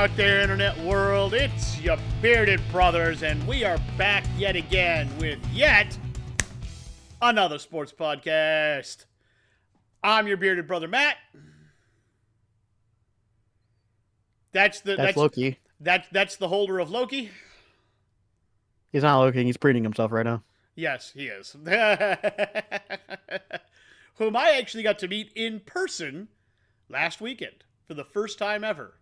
out there, internet world? It's your bearded brothers, and we are back yet again with yet another sports podcast. I'm your bearded brother, Matt. That's Loki. That's the holder of Loki. He's not Loki. He's preening himself right now. Yes, he is. Whom I actually got to meet in person last weekend for the first time ever.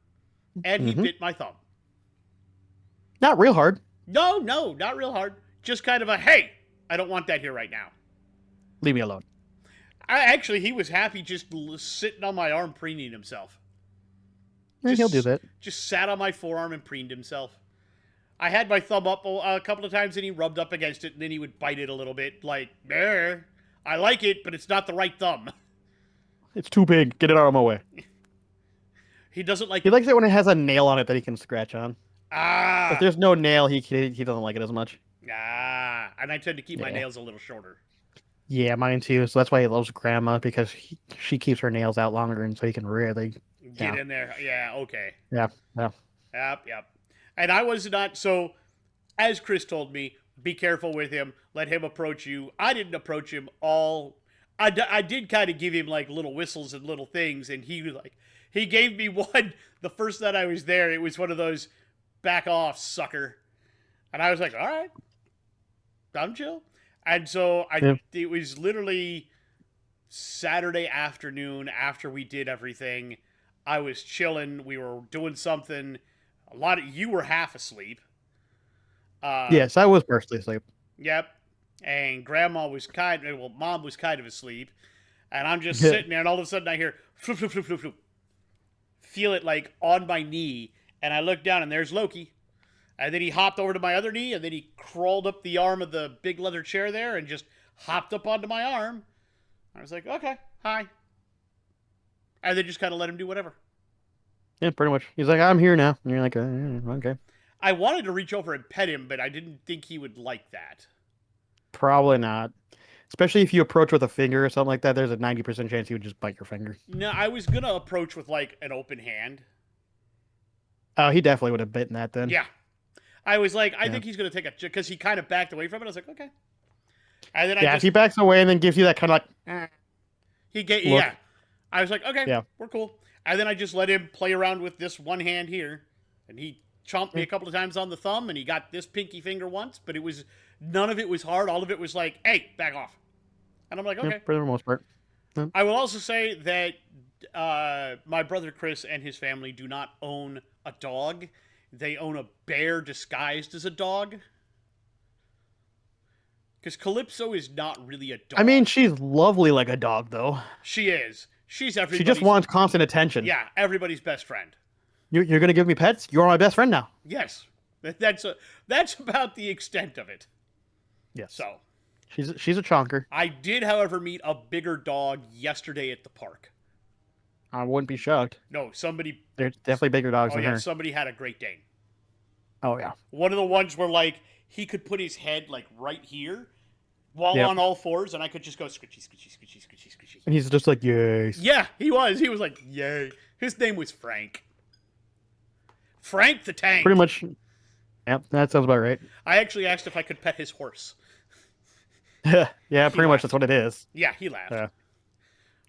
And he bit my thumb. Not real hard. No, not real hard. Just kind of a, hey, I don't want that here right now. Leave me alone. He was happy just sitting on my arm preening himself. He'll do that. Just sat on my forearm and preened himself. I had my thumb up a couple of times and he rubbed up against it and then he would bite it a little bit like, I like it, but it's not the right thumb. It's too big. Get it out of my way. He doesn't like... He likes it when it has a nail on it that he can scratch on. Ah. If there's no nail, he doesn't like it as much. Ah. And I tend to keep my nails a little shorter. Yeah, mine too. So that's why he loves Grandma, because she keeps her nails out longer and so he can really... Get in there. Yeah, okay. Yeah. Yep. And I was not... So, as Chris told me, be careful with him. Let him approach you. I didn't approach him all... I did kind of give him, like, little whistles and little things, and he gave me one the first night I was there. It was one of those, back off, sucker. And I was like, all right. I'm chill. And so it was literally Saturday afternoon after we did everything. I was chilling. We were doing something. You were half asleep. Yes, I was partially asleep. Yep. And Mom was kind of asleep. And I'm just sitting there, and all of a sudden I hear, floop, floop, floop, floop, floop. Feel it like on my knee, and I look down and there's Loki. And then he hopped over to my other knee, and then he crawled up the arm of the big leather chair there and just hopped up onto my arm. I was like, okay, hi. And then just kind of let him do whatever. Yeah, pretty much. He's like, I'm here now. And you're like, okay. I wanted to reach over and pet him, but I didn't think he would like that. Probably not. Especially if you approach with a finger or something like that, there's a 90% chance he would just bite your finger. No, I was going to approach with, like, an open hand. Oh, he definitely would have bitten that then. Yeah. I was like, I think he's going to take because he kind of backed away from it. I was like, okay. And then if he backs away and then gives you that kind of like... Yeah. I was like, okay, we're cool. And then I just let him play around with this one hand here. And he chomped me a couple of times on the thumb, and he got this pinky finger once, but none of it was hard. All of it was like, hey, back off. And I'm like, okay. For the most part. I will also say that my brother Chris and his family do not own a dog. They own a bear disguised as a dog. Because Calypso is not really a dog. I mean, she's lovely like a dog, though. She is. She's everybody's... She just wants constant attention. Yeah, everybody's best friend. You're going to give me pets? You're my best friend now. Yes. That's about the extent of it. Yes. So. She's a chonker. I did, however, meet a bigger dog yesterday at the park. I wouldn't be shocked. No, somebody... There's definitely bigger dogs than her. Somebody had a Great Dane. Oh, yeah. One of the ones where, like, he could put his head, like, right here while on all fours, and I could just go scritchy, scritchy, scritchy, scritchy, scritchy. And he's just like, yay. Yeah, he was. He was like, yay. His name was Frank. Frank the Tank. Pretty much. Yep, that sounds about right. I actually asked if I could pet his horse. Yeah, pretty much that's what it is. Yeah, he laughed.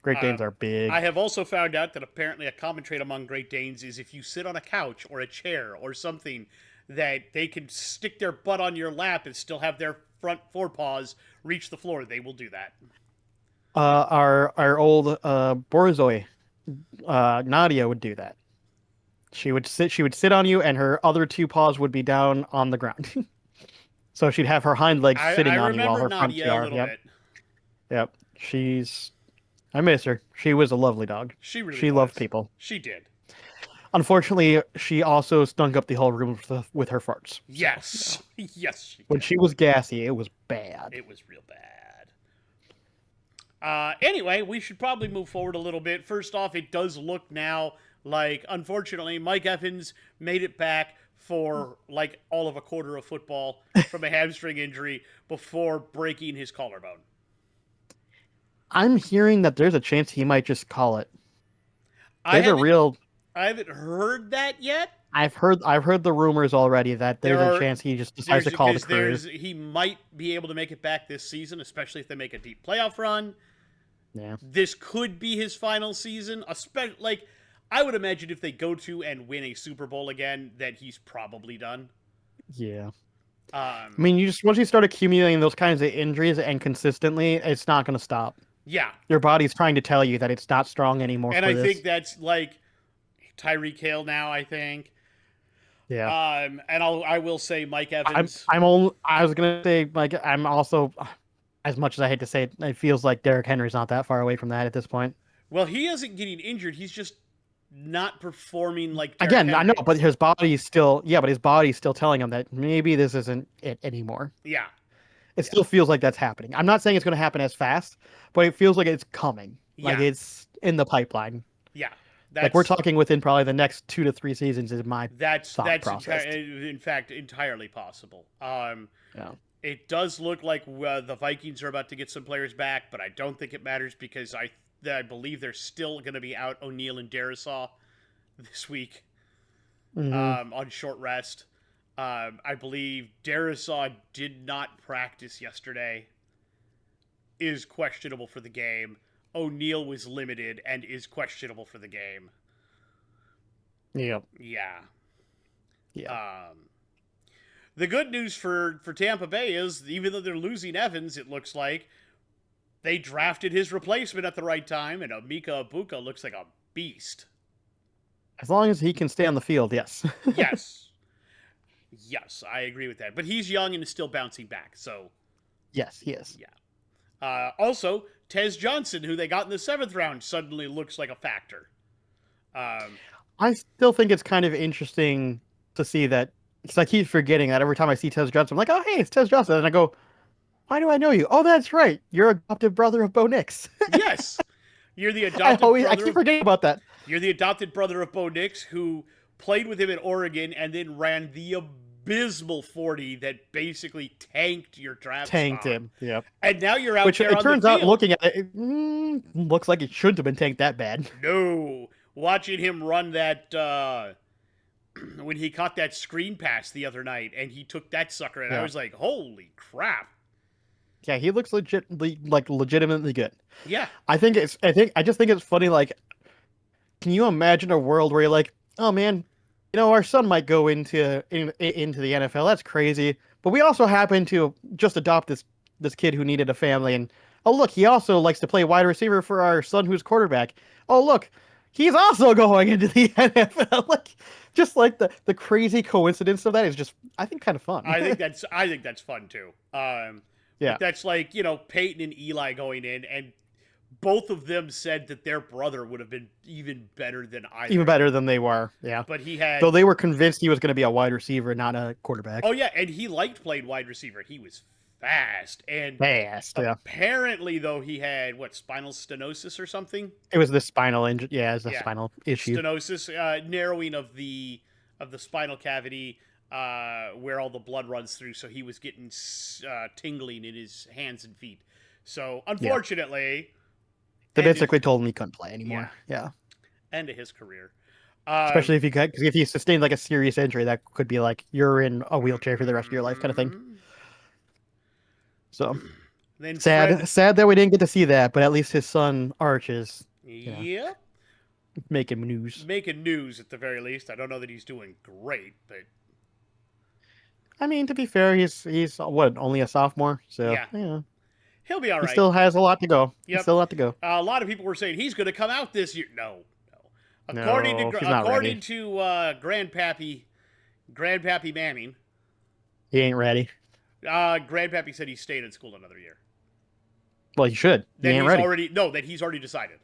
Great Danes are big. I have also found out that apparently a common trait among Great Danes is if you sit on a couch or a chair or something, that they can stick their butt on your lap and still have their front forepaws reach the floor. They will do that. Our old Borzoi, Nadia would do that. She would sit on you, and her other two paws would be down on the ground. So she'd have her hind legs sitting on you while her front two are. Yep. I miss her. She was a lovely dog. She loved people. She did. Unfortunately, she also stunk up the whole room with her farts. Yes. Yes, she did. When she was gassy, it was bad. It was real bad. Anyway, we should probably move forward a little bit. First off, it does look now like, unfortunately, Mike Evans made it back for like all of a quarter of football from a hamstring injury before breaking his collarbone. I'm hearing that there's a chance he might just call it. I haven't heard that yet. I've heard the rumors already that There there's a are chance he just decides to call the crew. he might be able to make it back this season, especially if they make a deep playoff run. Yeah. This could be his final season. Like, I would imagine if they go to and win a Super Bowl again, that he's probably done. Yeah. I Um, mean, you just once you start accumulating those kinds of injuries and consistently, it's not going to stop. yeah, Your body's trying to tell you that it's not strong anymore and for I think this. that's like Tyreek Hill now. I think, Yeah. and I will say Mike I'm Evans. I'm only I was gonna say like I'm also as much as I hate to say it, it feels like Derrick Henry's not that far away from that at this point. Well, he isn't getting injured. He's just not performing like Derrick Again, I know, Henry. but his body's still but his body's still telling him that maybe this isn't it anymore. Yeah, It yeah, still feels like that's happening. I'm not saying it's gonna happen as fast, but it feels like it's coming. Like yeah, it's in the pipeline. yeah. Like we're That's talking within probably the next 2 to 3 seasons is my thought process. in fact entirely possible. Yeah. It does look like the Vikings are about to get some players back, but I don't think it matters because I believe they're still going to be out O'Neal and Darisaw this week Hmm. on short rest. I believe Darisaw did not practice yesterday, is questionable for the game. O'Neal was limited and is questionable for the game. Yeah. Yeah. Yeah. Um, the good news for Tampa Bay is even though they're losing Evans, it looks like they drafted his replacement at the right time, and Emeka Ibuka looks like a beast. As long as he can stay on the field, yes. Yes. Yes, I agree with that. But he's young and is still bouncing back, so Yes, he is. yeah. Also, Tez Johnson, who they got in the 7th round, suddenly looks like a factor. Um, I still think it's kind of interesting to see that because I keep forgetting that every time I see Tez Johnson, I'm like, oh, hey, it's Tez Johnson. And I go, why do I know you? Oh, that's right. You're adopted brother of Bo Nix. yes, you're the adopted I brother keep of forgetting about that. You're the adopted brother of Bo Nix, who played with him in Oregon and then ran the abysmal 40 that basically tanked your draft Tanked spot. him. Yep. And now you're out Which there it on the turns out, field. looking at it, looks like it shouldn't have been tanked that bad. No. Watching him run that, when he caught that screen pass the other night and he took that sucker, and I Yeah. was like, holy crap. Yeah, he looks legitimately good. Yeah. I just think it's funny, like, can you imagine a world where you're like, oh man, our son might go into the NFL. That's crazy. But we also happen to just adopt this kid who needed a family, and oh look, he also likes to play wide receiver for our son who's quarterback. Oh look, he's also going into the NFL. Like, just like the crazy coincidence of that is just, I think, kind of fun. I think that's fun too. Yeah, But that's like, Peyton and Eli going in, and both of them said that their brother would have been even better than either. even better than they were. Yeah, But he though had, they were convinced he was going to be a wide receiver, not a quarterback. oh yeah, and he liked playing wide receiver. He was fast, and Fast, yeah. apparently though he had spinal stenosis or something. It was the spinal injury. Yeah, it's a Yeah, spinal issue. stenosis, narrowing of the spinal cavity. Where all the blood runs through, so he was getting tingling in his hands and feet. So unfortunately, They ended, basically told him he couldn't play anymore. Yeah. end of his career. Especially because if you sustained like a serious injury, that could be like you're in a wheelchair for the rest of your life, kind of thing. So Then sad that we didn't get to see that, but at least his son Arch is yeah, making news. making news at the very least. I don't know that he's doing great, but I mean, to be fair, he's what, only a sophomore, so yeah, he'll be all he right. still has a lot to go. Yep. He's still a lot to go. A lot of people were saying he's going to come out this year. No. He's not ready. According to Grandpappy Manning, He ain't ready. Grandpappy said he's staying in school another year. Well, he should. He ain't ready. That he's already decided.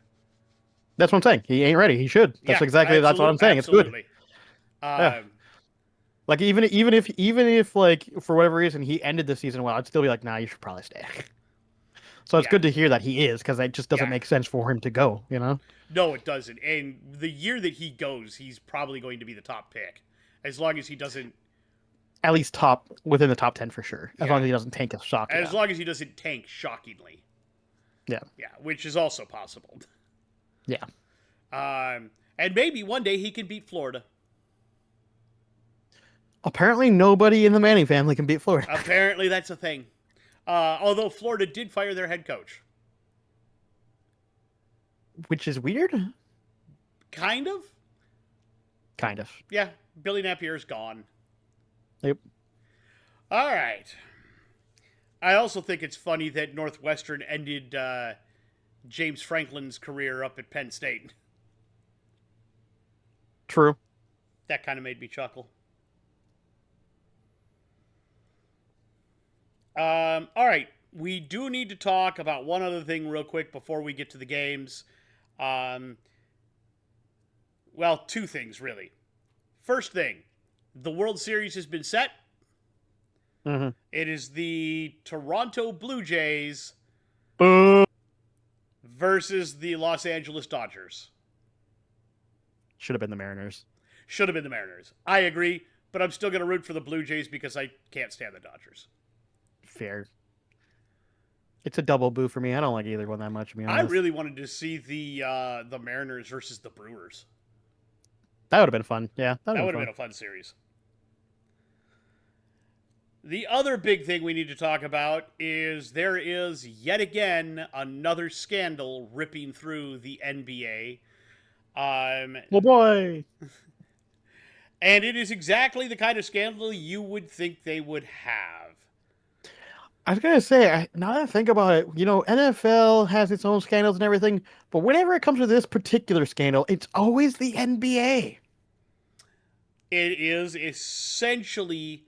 That's what I'm saying. He ain't ready. He should. That's what I'm saying. Absolutely. It's good. Yeah. Like even if like for whatever reason he ended the season well, I'd still be like, nah, you should probably stay. So it's good to hear that he is, because it just doesn't make sense for him to go, No, it doesn't. And the year that he goes, he's probably going to be the top pick, as long as he doesn't. At least within the top 10 for sure. As long as he doesn't tank a shock. As long as he doesn't tank shockingly. Yeah. Yeah, which is also possible. Yeah. And maybe one day he can beat Florida. Apparently, nobody in the Manning family can beat Florida, Apparently, that's a thing. Although Florida did fire their head coach. which is weird. Kind of. Kind of. Yeah, Billy Napier's gone. Yep. All right. I also think it's funny that Northwestern ended James Franklin's career up at Penn State. True. That kind of made me chuckle. All right. We do need to talk about one other thing real quick before we get to the games. Um, well, two things, really. First thing, the World Series has been set. Mm-hmm. It is the Toronto Blue Jays Boo. versus the Los Angeles Dodgers. Should have been the Mariners. Should have been the Mariners. I agree, but I'm still going to root for the Blue Jays because I can't stand the Dodgers. Fair. It's a double boo for me. I don't like either one that much, to be I honest. really wanted to see the Mariners versus the Brewers. That would have been fun. Yeah, That would have been a fun series. The other big thing we need to talk about is there is yet again another scandal ripping through the NBA. Well, boy. And it is exactly the kind of scandal you would think they would have. I was gonna say, now that I think about it, NFL has its own scandals and everything, but whenever it comes to this particular scandal, it's always the NBA. It is essentially,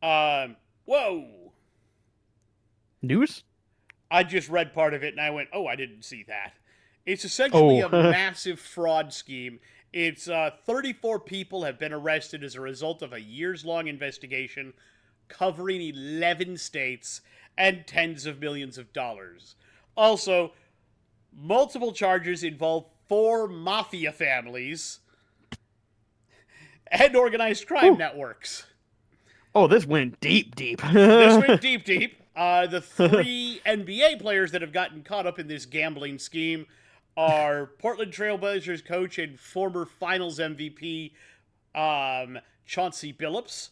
whoa. News? I just read part of it and I went, oh, I didn't see that. It's essentially a massive fraud scheme. It's 34 people have been arrested as a result of a years-long investigation covering 11 states and tens of millions of dollars. Also, multiple charges involve 4 mafia families and organized crime networks. Oh, this went deep. This went deep. The 3 NBA players that have gotten caught up in this gambling scheme are Portland Trailblazers coach and former Finals MVP Chauncey Billups,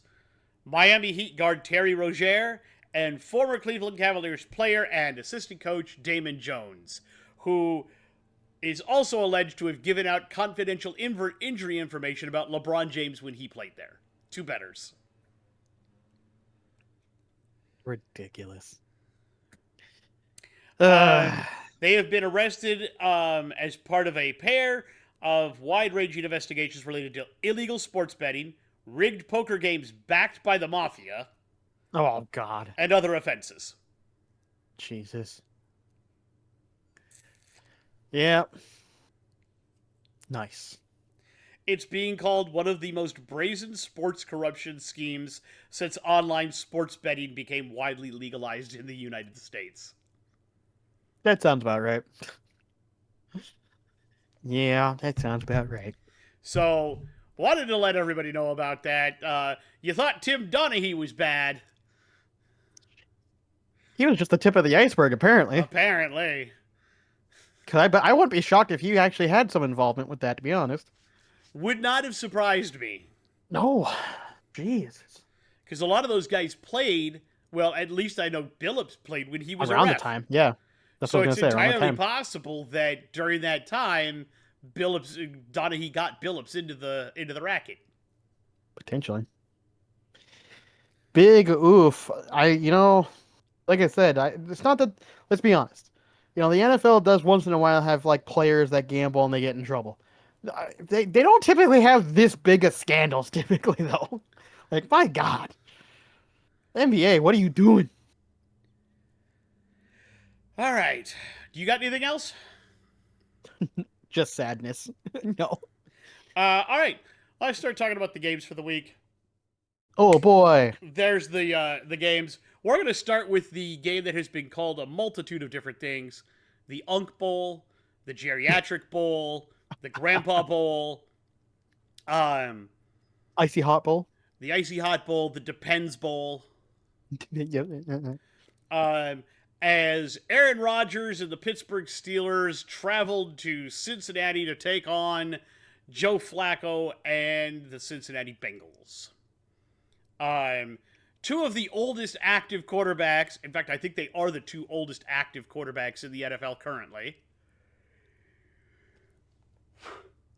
Miami Heat guard Terry Rozier, and former Cleveland Cavaliers player and assistant coach Damon Jones, who is also alleged to have given out confidential injury information about LeBron James when he played there. 2 bettors. Ridiculous. They have been arrested as part of a pair of wide-ranging investigations related to illegal sports betting, rigged poker games backed by the mafia, Oh, God. and other offenses. Jesus. Yeah. Nice. It's being called one of the most brazen sports corruption schemes since online sports betting became widely legalized in the United States. That sounds about right. Yeah, that sounds about right. So, wanted to let everybody know about that. You thought Tim Donaghy was bad. He was just the tip of the iceberg, apparently. Apparently. Because I wouldn't be shocked if he actually had some involvement with that, to be honest. Would not have surprised me. No. Jesus. Because a lot of those guys played, well, at least I know Billups played when he was around a ref. the time, yeah. That's So what I was it's going to say, around the entirely time. possible that during that time, Donaghy got Billups into the racket. Potentially. Big oof. Like I said, it's not that, let's be honest. The NFL does once in a while have like players that gamble and they get in trouble. They don't typically have this big of scandals typically though. Like, my God. NBA, what are you doing? All right. Do you got anything else? Just sadness. No. All right. Let's start talking about the games for the week. Oh boy. There's the games. We're going to start with the game that has been called a multitude of different things: the Unk Bowl, the Geriatric Bowl, the Grandpa Bowl, Icy Hot Bowl. the Icy Hot Bowl, the Depends Bowl. As Aaron Rodgers and the Pittsburgh Steelers traveled to Cincinnati to take on Joe Flacco and the Cincinnati Bengals. Um, two of the oldest active quarterbacks. In fact, I think they are the two oldest active quarterbacks in the NFL currently.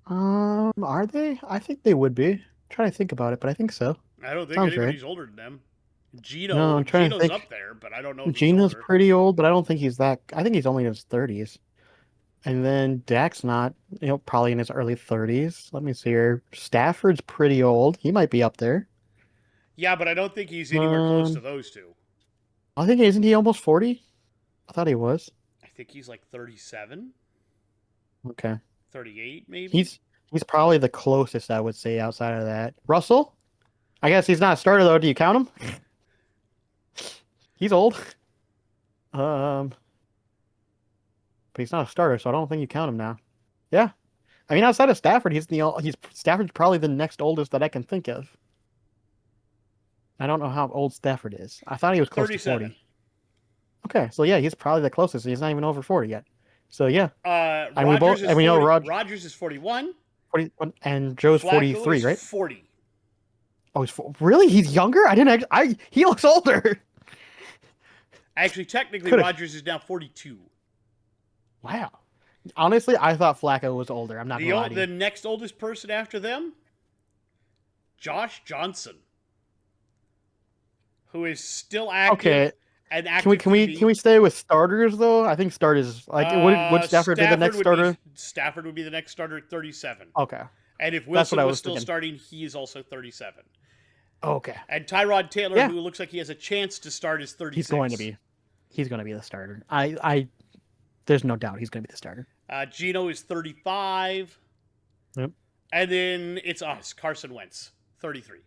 Are they? I think they would be. I'm trying to think about it, but I think so. I don't think Sounds right. anybody's older than them. No, I'm trying to Gino's think. up there, but I don't know if he's Gino's older. pretty old, but I don't think he's that. I think he's only in his 30s. And then Dak's not, probably in his early 30s. Let me see here. Stafford's pretty old. He might be up there. Yeah, but I don't think he's anywhere close to Um, those two. I think isn't he almost 40? I thought he was. I think he's like 37, Okay. 38 maybe. He's he's probably the closest I would say outside of that. Russell? I guess he's not a starter though. Do you count him? He's old. Um, but he's not a starter, so I don't think you count him now. Yeah. I mean, outside of Stafford, he's Stafford's probably the next oldest that I can think of. I don't know how old Stafford is. I thought he was close to 37. 40. Okay, so yeah, he's probably the closest. He's not even over 40 yet. So yeah, and we both Rogers is and we know 40. Rod Rogers is 41. 41 and Joe's Flacco 43, is right? 40. Oh, really? He's younger? I didn't. He looks older. Actually, technically, Could've- Rogers is now 42. Wow. Honestly, I thought Flacco was older. I'm not gonna lie to The you. next oldest person after them, Josh Johnson, who is still active Okay, and can we active can we QB. can we stay with starters though? I think starters like would Stafford be the next starter? Stafford would be the next starter at 37. Okay, And if that's what Wilson I was was still thinking. starting, he is also 37. Okay, And Tyrod Taylor, yeah, who looks like he has a chance to start, is 36. he's going to be the starter. I there's no doubt he's going to be the starter. Gino is 35. Yep. And then it's us, Carson Wentz, 33.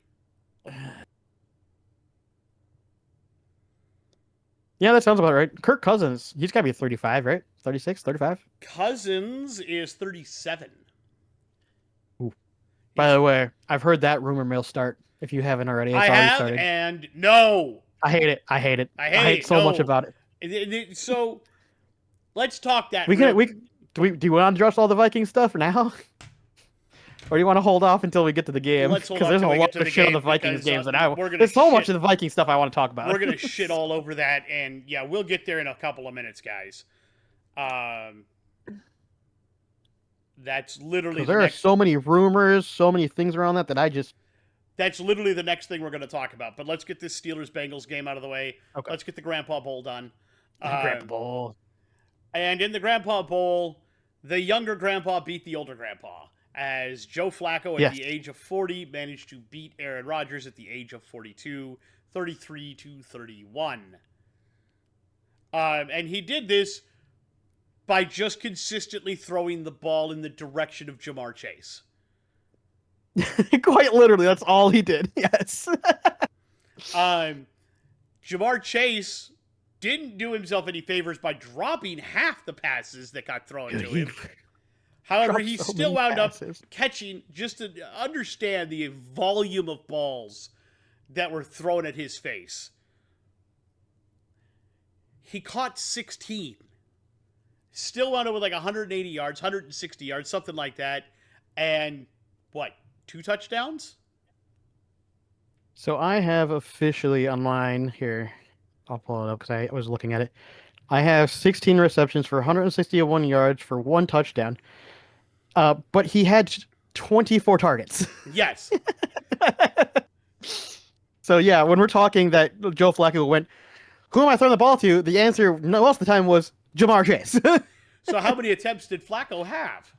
Yeah, that sounds about right. Kirk Cousins, he's got to be 35, right? 36, 35? Cousins is 37. Ooh. By the way, I've heard that rumor mill start. If you haven't already, it's I already have, started. and no. I hate it. I hate it. I I hate hate it. so much No. about it. So let's talk that. We can do you want to address all the Viking stuff now? Or do you want to hold off until we get to the game? Let's hold Because off there's a till we get lot to of the shit on the game Vikings because, games, and we're gonna there's so much shit. of the Viking stuff I want to talk about. We're gonna shit all over that, and yeah, we'll get there in a couple of minutes, guys. That's literally There are so many rumors, so many things around that I just. That's literally the next thing we're going to talk about. But let's get this Steelers-Bengals game out of the way. Okay. Let's get the Grandpa Bowl done. Grandpa Bowl. And in the Grandpa Bowl, the younger Grandpa beat the older Grandpa, as Joe Flacco at the age of 40 managed to beat Aaron Rodgers at the age of 42, 33-31. And he did this by just consistently throwing the ball in the direction of Jamar Chase. Quite literally, that's all he did. Yes. Jamar Chase didn't do himself any favors by dropping half the passes that got thrown to him. However, he still wound up catching, just to understand the volume of balls that were thrown at his face. He caught 16. Still wound up with like 180 yards, 160 yards, something like that. And what, 2 touchdowns? So I have officially online here. I'll pull it up because I was looking at it. I have 16 receptions for 161 yards for 1 touchdown. But he had 24 targets. Yes. So yeah, when we're talking that Joe Flacco went, who am I throwing the ball to? The answer most of the time was Jamar Chase. So how many attempts did Flacco have?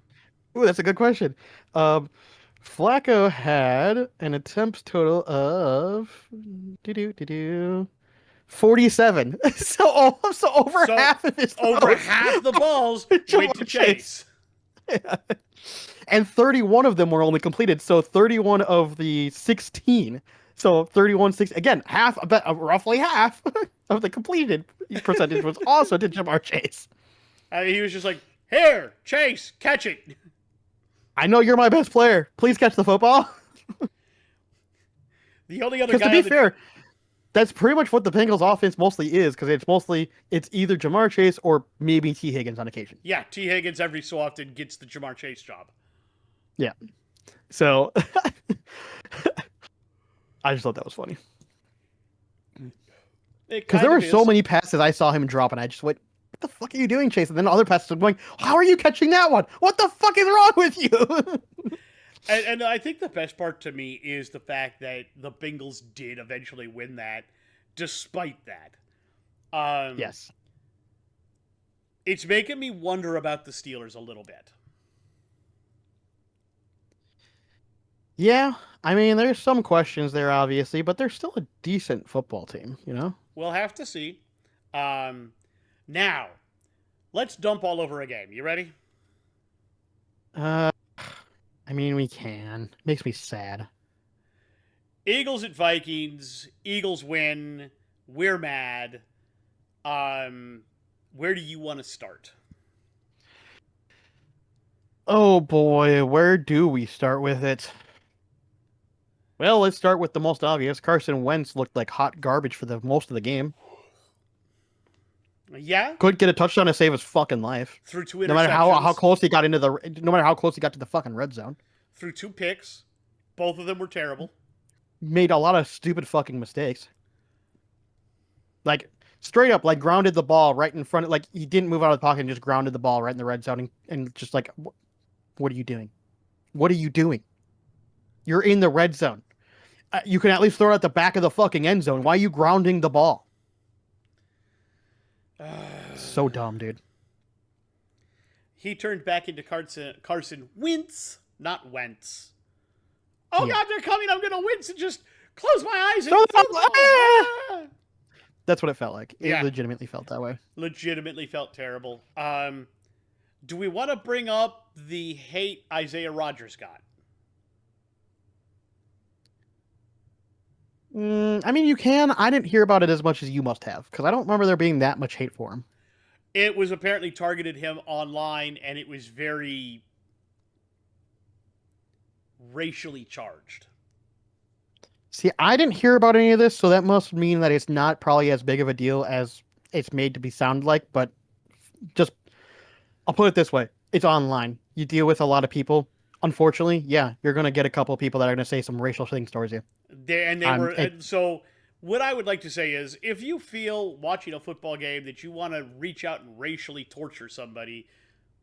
Ooh, that's a good question. Flacco had an attempts total of 47. So over half of his throws. Over half the balls went to Chase. Yeah. And 31 of them were only completed. So 31 of the 16. So 31, 6 again, half, roughly half of the completed percentage was also to Jamar Chase. He was just like, here, Chase, catch it. I know you're my best player. Please catch the football. The only other guy. Because to be fair, that's pretty much what the Bengals offense mostly is. Because it's either Jamar Chase or maybe T. Higgins on occasion. Yeah, T. Higgins every so often gets the Jamar Chase job. Yeah. So I just thought that was funny It because there kind were of so is. many passes I saw him drop, and I just went, "What the fuck are you doing, Chase?" And then other passes, I'm going, "How are you catching that one? What the fuck is wrong with you?" And I think the best part to me is the fact that the Bengals did eventually win that, despite that. Um, Yes. it's making me wonder about the Steelers a little bit. Yeah, I mean, there's some questions there, obviously, but they're still a decent football team, you know? We'll have to see. Um, now, let's dump all over a game. You ready? Uh, I mean, we can. Makes me sad. Eagles at Vikings. Eagles win. We're mad. Um, where do you want to start? Oh boy, where do we start with it? Well, let's start with the most obvious. Carson Wentz looked like hot garbage for the most of the game. Yeah, Couldn't get a touchdown to save his fucking life. through two No matter how interceptions, close he got into the no matter how close he got to the fucking red zone. through two picks. Both of them were terrible. Made a lot of stupid fucking mistakes. Like straight up, like grounded the ball right in front of, like he didn't move out of the pocket and just grounded the ball right in the red zone and just like, what are you doing? What are you doing? You're in the red zone. You can at least throw it at the back of the fucking end zone. Why are you grounding the ball? So dumb, dude. He turned back into Carson Wentz, not Wentz. Oh Yeah. God, they're coming! I'm gonna wince and just close my eyes and Throw the throw ball. the ball. Ah! That's what it felt like. It Yeah, legitimately felt that way. legitimately felt terrible. Do we want to bring up the hate Isaiah Rodgers got? I mean, you can. I didn't hear about it as much as you must have because I don't remember there being that much hate for him. It was apparently targeted him online, and it was very racially charged. See, I didn't hear about any of this, so that must mean that it's not probably as big of a deal as it's made to be sound like. But just, I'll put it this way: it's online. You deal with a lot of people. Unfortunately, yeah, you're gonna get a couple of people that are gonna say some racial things towards you. They were It, so. What I would like to say is, if you feel watching a football game that you want to reach out and racially torture somebody,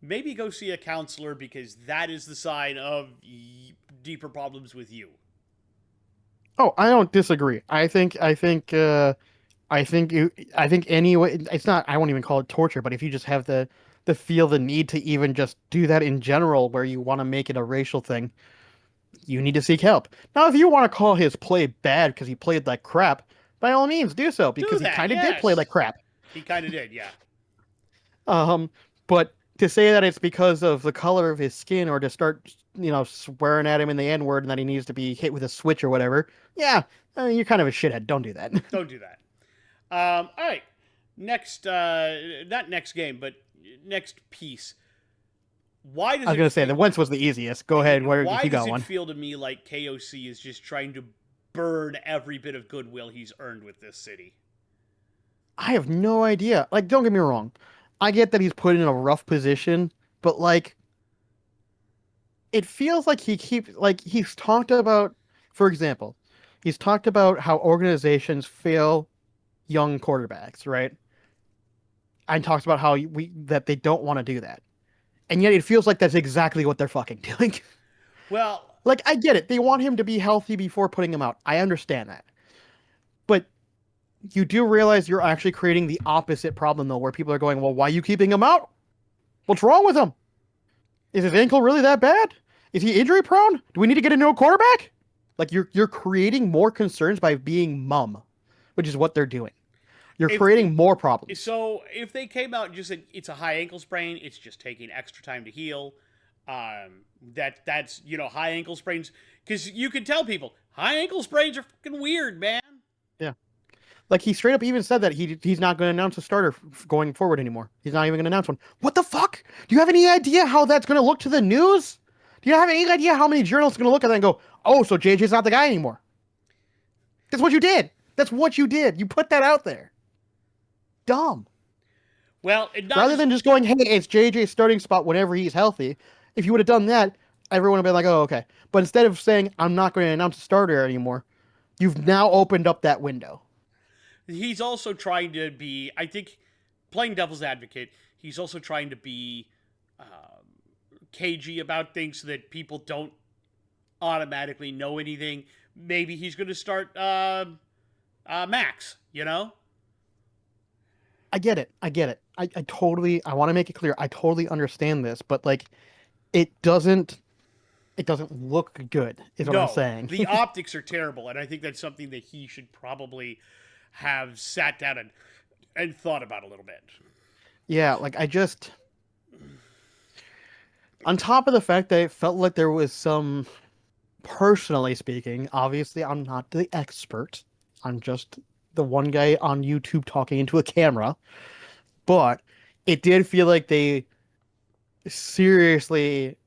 maybe go see a counselor because that is the sign of deeper problems with you. oh, I don't disagree. I think anyway, it's not. I won't even call it torture, but if you just have the feel the need to even just do that in general, where you want to make it a racial thing, you need to seek help. Now, if you want to call his play bad because he played like crap, by all means do so Do because he that, kind of did play like yes. crap. He kind of did, yeah. Um, but to say that it's because of the color of his skin or to start, swearing at him in the N word and that he needs to be hit with a switch or whatever, yeah, you're kind of a shithead. Don't do that. Don't do that. All right. Next, not next game, but next piece. Why I does was it gonna say feel? the Wentz was the easiest. Go ahead. Where Why you does got it one? feel to me like KOC is just trying to burn every bit of goodwill he's earned with this city? I have no idea. Like, don't get me wrong. I get that he's put in a rough position, but like, it feels like he's talked about, for example, he's talked about how organizations fail young quarterbacks, right? And talks about how that they don't want to do that, and yet it feels like that's exactly what they're fucking doing. Well, Like, I get it. They want him to be healthy before putting him out. I understand that, but you do realize you're actually creating the opposite problem though, where people are going, "Well, why are you keeping him out? What's wrong with him? Is his ankle really that bad? Is he injury prone? Do we need to get a new quarterback?" Like you're creating more concerns by being mum, which is what they're doing. You're if creating more problems. if they came out and just said it's a high ankle sprain, it's just taking extra time to heal. That's high ankle sprains because you can tell people high ankle sprains are fucking weird, man. Yeah. Like he straight up even said that he's not going to announce a starter going forward anymore. He's not even going to announce one. What the fuck? Do you have any idea how that's going to look to the news? Do you have any idea how many journalists are going to look at that and go, "Oh, so JJ's not the guy anymore"? That's what you did. That's what you did. You put that out there. Dumb. Well, Rather than just going, "Hey, it's JJ's starting spot whenever he's healthy." If you would have done that, everyone would have been like, "Oh, okay." But instead of saying, "I'm not going to announce a starter anymore," You've now opened up that window. He's also trying to be, I think, playing devil's advocate. He's also trying to be cagey about things so that people don't automatically know anything. Maybe he's going to start Max. You know? I get it. I get it. I totally, I want to make it clear. I totally understand this, but like, it doesn't, it doesn't look good, is what I'm No, saying. the optics are terrible, and I think that's something that he should probably have sat down and thought about a little bit. Yeah, like I just, on top of the fact that it felt like there was some, personally speaking, obviously I'm not the expert. I'm just the one guy on YouTube talking into a camera, but it did feel like they seriously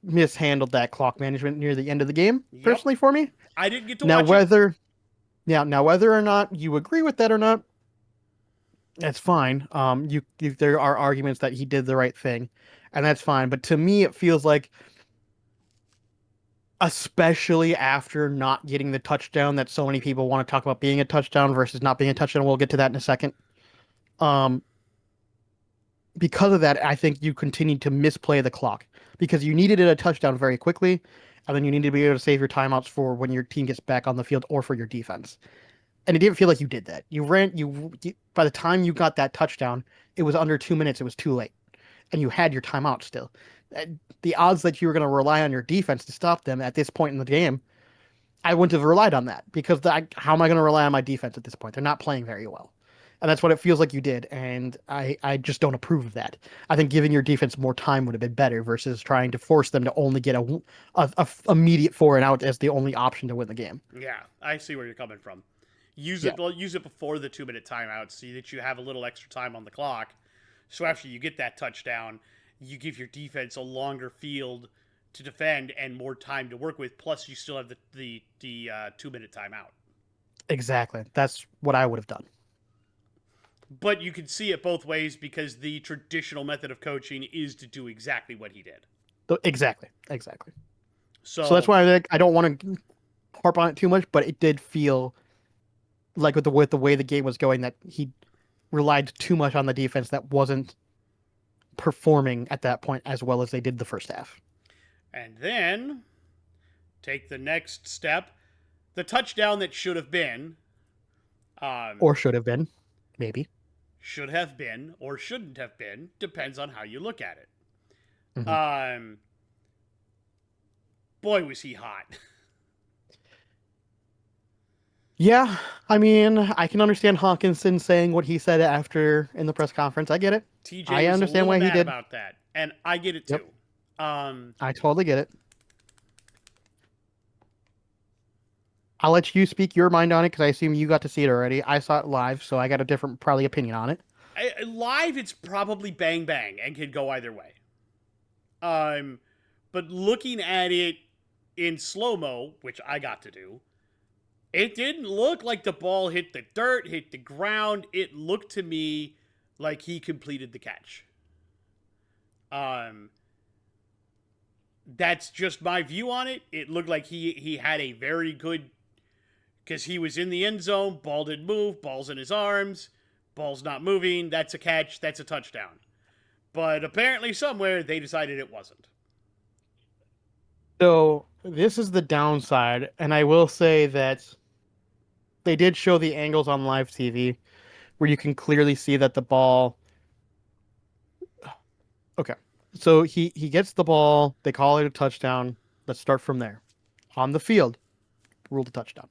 mishandled that clock management near the end of the game, Yep, personally for me. I didn't get to Now watch it. whether now whether or not you agree with that or not, that's fine. There are arguments that he did the right thing, and that's fine. But to me, it feels like, especially after not getting the touchdown that so many people want to talk about being a touchdown versus not being a touchdown. We'll get to that in a second. Um, because of that, I think you continued to misplay the clock because you needed a touchdown very quickly, and then you need to be able to save your timeouts for when your team gets back on the field or for your defense. And it didn't feel like you did that. You by the time you got that touchdown, it was under 2 minutes. It was too late, and you had your timeout still. The odds that you were going to rely on your defense to stop them at this point in the game, I wouldn't have relied on that because how am I going to rely on my defense at this point? They're not playing very well. And that's what it feels like you did. And I just don't approve of that. I think giving your defense more time would have been better versus trying to force them to only get a immediate 4 and out as the only option to win the game. Yeah, I see where you're coming from. Yeah, Use it before the 2 minute timeout so that you have a little extra time on the clock. So after you get that touchdown, you give your defense a longer field to defend and more time to work with. Plus, you still have the 2 minute timeout. exactly. That's what I would have done. But you can see it both ways because the traditional method of coaching is to do exactly what he did. Exactly. Exactly. So that's So why I don't want to harp on it too much, but it did feel like with the way the game was going that he relied too much on the defense that wasn't performing at that point as well as they did the first half. and then take the next step. The touchdown that um, Or should have been, maybe. should have been or shouldn't have been, depends on how you look at it. Hmm. Um, boy, was he hot. Yeah, I mean, I can understand Hawkinson saying what he said after in the press conference. I get it. TJ I was a understand little why he mad did. about that, and I get it Yep, too. Um, I totally get it. I'll let you speak your mind on it because I assume you got to see it already. I saw it live, so I got a different, probably, opinion on it. Live, it's probably bang bang and could go either way. Um, but looking at it in slow mo, which I got to do, it didn't look like the ball hit the dirt, hit the ground. It looked to me like he completed the catch. Um, that's just my view on it. It looked like he had a very good because he was in the end zone. Ball didn't move. Ball's in his arms. Ball's not moving. That's a catch. That's a touchdown. But apparently, somewhere they decided it wasn't. So this is the downside, and I will say that they did show the angles on live TV where you can clearly see that the ball. Okay, so he gets the ball. They call it a touchdown. Let's start from there. On the field, ruled a touchdown.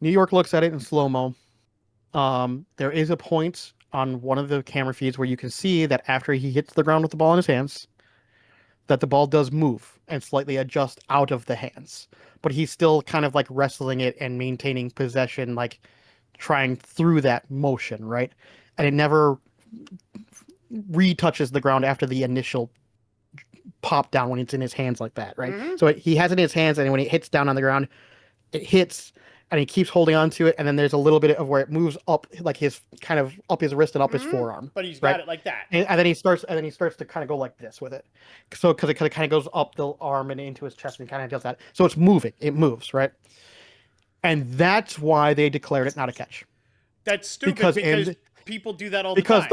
New York looks at it in slow mo. There is a point on one of the camera feeds where you can see that after he hits the ground with the ball in his hands, that the ball does move and slightly adjust out of the hands, but he's still kind of like wrestling it and maintaining possession, like trying through that motion, right? And it never retouches the ground after the initial pop down when it's in his hands like that, right? Mm-hmm. So he has it in his hands, and when it hits down on the ground, it hits and he keeps holding on to it, and then there's a little bit of where it moves up, like his kind of up his wrist and up his forearm, But he's right? got it like that. And then he starts to kind of go like this with it, so because it kind of goes up the arm and into his chest, and kind of does that. So it's moving, it moves, right? And that's why they declared it not a catch. That's stupid because because and people do that all the because time.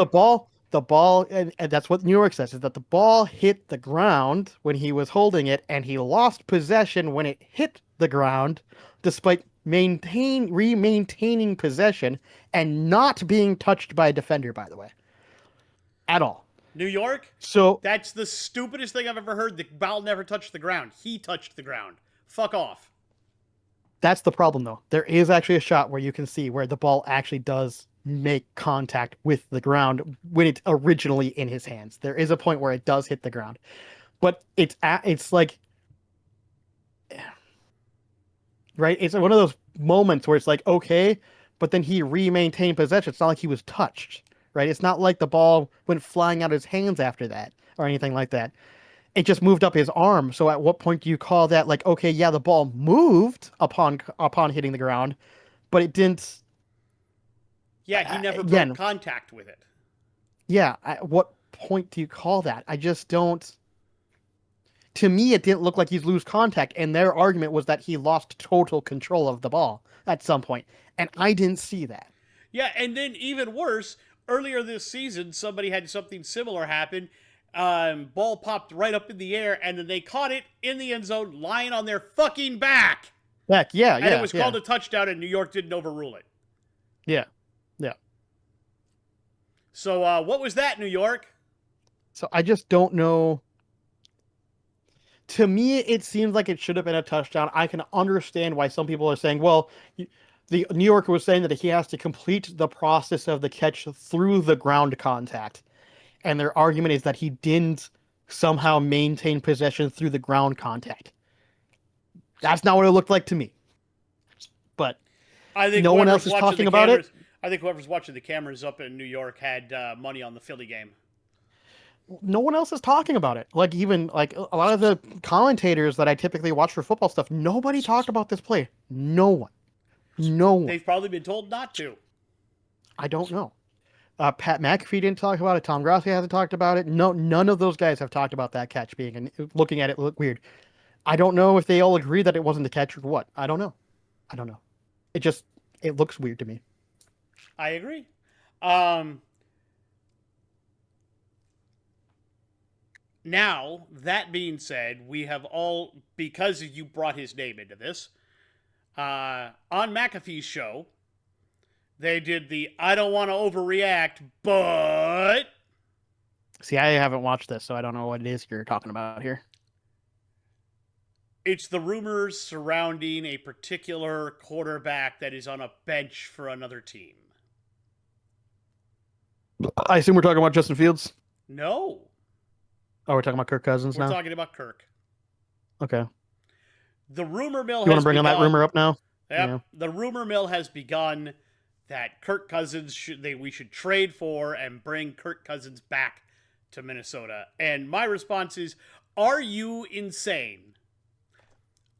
the ball, and that's what New York says, is that the ball hit the ground when he was holding it, and he lost possession when it hit the ground, despite maintaining possession and not being touched by a defender, by the way, at all. New York, So that's the stupidest thing I've ever heard. The ball never touched the ground. He touched the ground. Fuck off. that's the problem, though. There is actually a shot where you can see where the ball actually does make contact with the ground when it's originally in his hands. There is a point where it does hit the ground, but it's like, right? It's one of those moments where it's like, okay, but then he maintained possession. It's not like he was touched, right? It's not like the ball went flying out of his hands after that or anything like that. It just moved up his arm. So at what point do you call that like, okay, yeah, the ball moved upon hitting the ground, but it didn't. Yeah, he never broke Again, contact with it. yeah. At what point do you call that? I just don't. To me, it didn't look like he's lose contact, and their argument was that he lost total control of the ball at some point, and I didn't see that. Yeah, and then even worse, earlier this season, somebody had something similar happen. Ball popped right up in the air, and then they caught it in the end zone, lying on their fucking back. Heck, yeah, And it was called a touchdown, and New York didn't overrule it. yeah, yeah. So, what was that, New York? So I just don't know. To me, it seems like it should have been a touchdown. I can understand why some people are saying, well, the New Yorker was saying that he has to complete the process of the catch through the ground contact. And their argument is that he didn't somehow maintain possession through the ground contact. That's not what it looked like to me. But I think no one else is talking about it. I think whoever's watching the cameras up in New York had money on the Philly game. No one else is talking about it. Like, even like a lot of the commentators that I typically watch for football stuff, nobody talked about this play. No one. No one. They've probably been told not to. I don't know. Pat McAfee didn't talk about it. Tom Grassi hasn't talked about it. No, none of those guys have talked about that catch being, and looking at it look weird. I don't know if they all agree that it wasn't a catch or what. I don't know. I don't know. It looks weird to me. I agree. Now, that being said, we have all, because you brought his name into this, on McAfee's show, they did the I don't want to overreact, but. See, I haven't watched this, so I don't know what it is you're talking about here. It's the rumors surrounding a particular quarterback that is on a bench for another team. I assume we're talking about Justin Fields? No. Oh, we're talking about Kirk Cousins now? We're talking about Kirk. Okay. The rumor mill has You want to bring on that rumor up now? Yep. Yeah. The rumor mill has begun that Kirk Cousins we should trade for and bring Kirk Cousins back to Minnesota. And my response is, are you insane?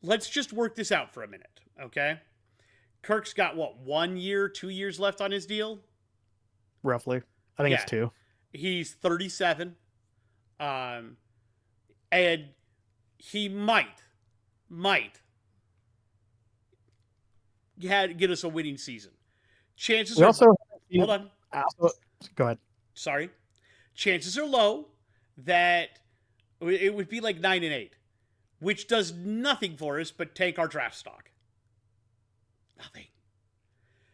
Let's just work this out for a minute, okay? Kirk's got, what, 1 year, 2 years left on his deal? Roughly. I think it's 2. He's 37. And he might get us a winning season. Chances are hold on. Go ahead. Sorry. Chances are low that it would be like 9-8, which does nothing for us but tank our draft stock. Nothing.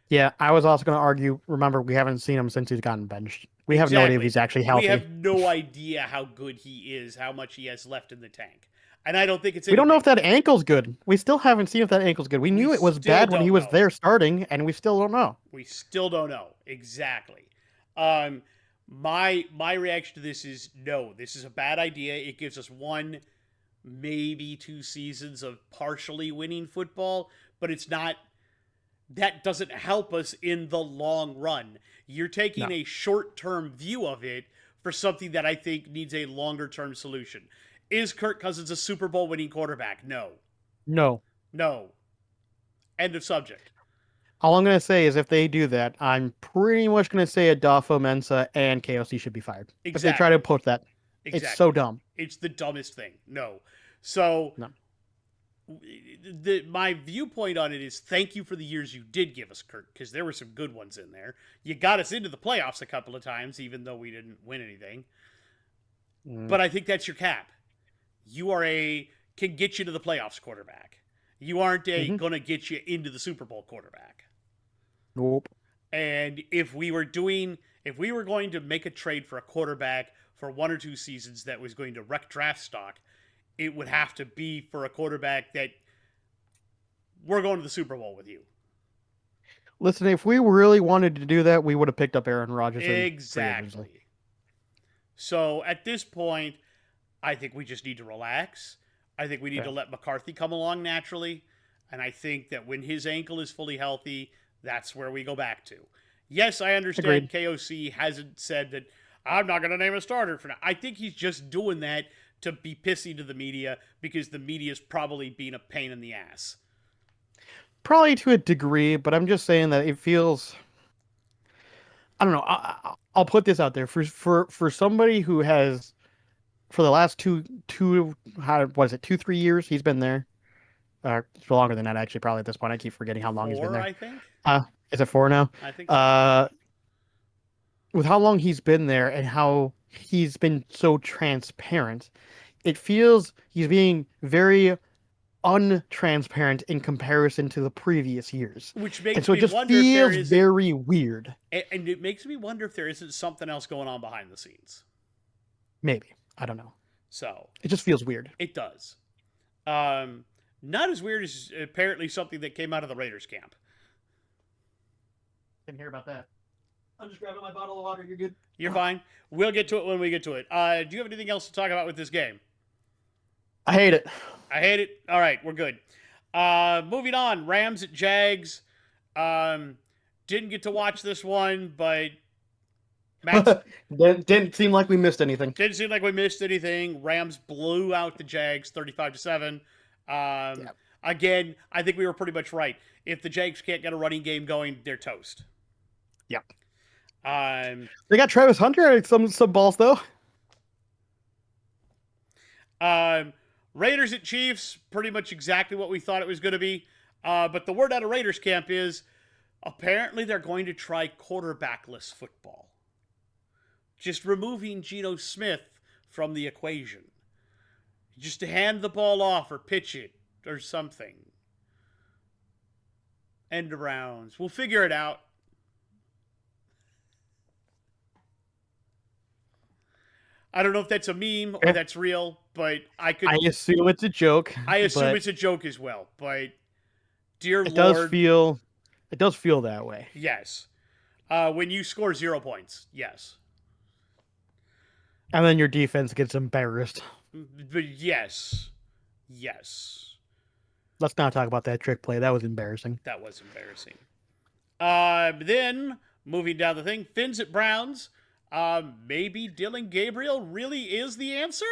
Yeah, I was also going to argue. Remember, we haven't seen him since he's gotten benched. We have no idea if he's actually healthy. We have no idea how good he is, how much he has left in the tank. And I don't think it's anything. We don't know if that ankle's good. We still haven't seen if that ankle's good. We knew it was bad when he was there starting, and we still don't know. We still don't know. Exactly. My reaction to this is no, this is a bad idea. It gives us 1, maybe 2 seasons of partially winning football, but it's not. That doesn't help us in the long run. You're taking a short-term view of it for something that I think needs a longer-term solution. Is Kirk Cousins a Super Bowl winning quarterback? No. No. End of subject. All I'm gonna say is if they do that, I'm pretty much gonna say Adolfo Mensa and KOC should be fired. If they try to Exactly. put that, it's so Exactly. dumb. It's the dumbest thing. No. So No. my viewpoint on it is thank you for the years you did give us, Kurt, because there were some good ones in there. You got us into the playoffs a couple of times, even though we didn't win anything. Mm. But I think that's your cap. You are a can get you to the playoffs quarterback. You aren't a Mm-hmm. gonna get you into the Super Bowl quarterback. Nope. And if we were going to make a trade for a quarterback for 1 or 2 seasons that was going to wreck draft stock, it would have to be for a quarterback that we're going to the Super Bowl with you. Listen, if we really wanted to do that, we would have picked up Aaron Rodgers in free agency. Exactly. So at this point, I think we just need to relax. I think we need Yeah. to let McCarthy come along naturally. And I think that when his ankle is fully healthy, that's where we go back to. Yes, I understand Agreed. KOC hasn't said that I'm not going to name a starter for now. I think he's just doing that to be pissy to the media because the media's probably being a pain in the ass. Probably to a degree, but I'm just saying that it feels. I don't know. I'll put this out there for somebody who has for the last what is it 2 3 years he's been there. It's longer than that actually. Probably at this point, I keep forgetting how long he's been 4, there. I think. Is it 4 now? I think so. With how long he's been there and how he's been so transparent, it feels he's being very untransparent in comparison to the previous years. Which And makes so it me just wonder if there feels isn't, very weird. and it makes me wonder if there isn't something else going on behind the scenes. Maybe. I don't know. So It just feels weird. it does. Not as weird as apparently something that came out of the Raiders camp. Didn't hear about that. I'm just grabbing my bottle of water. You're good. You're fine. We'll get to it when we get to it. Do you have anything else to talk about with this game? I hate it. I hate it. All right, we're good. Moving on. Rams at Jags. Didn't get to watch this one, but Matt Didn't seem like we missed anything. didn't seem like we missed anything. Rams blew out the Jags 35-7. Yeah. Again, I think we were pretty much right. If the Jags can't get a running game going, they're toast. Yep. They got Travis Hunter some balls though. Raiders at Chiefs, pretty much exactly what we thought it was going to be. But the word out of Raiders camp is apparently they're going to try quarterbackless football. Just removing Geno Smith from the equation. Just to hand the ball off or pitch it or something. End arounds. We'll figure it out. I don't know if that's a meme or that's real, but I assume it's a joke. I assume it's a joke as well, but dear it Lord. It does feel that way. Yes. When you score 0 points, yes. And then your defense gets embarrassed. But yes. Yes. Let's not talk about that trick play. That was embarrassing. That was embarrassing. Then, moving down the thing, Finns at Browns. Maybe Dylan Gabriel really is the answer?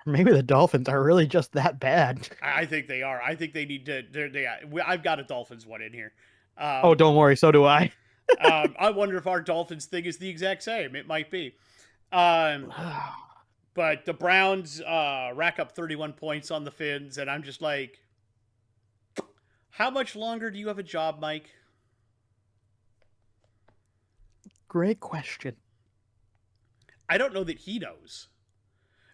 Or maybe the Dolphins are really just that bad. I think they are. I think they need to. I've got a Dolphins one in here. Oh, don't worry. So do I. I wonder if our Dolphins thing is the exact same. It might be. But the Browns rack up 31 points on the Finns, and I'm just like, how much longer do you have a job, Mike? Great question. I don't know that he knows.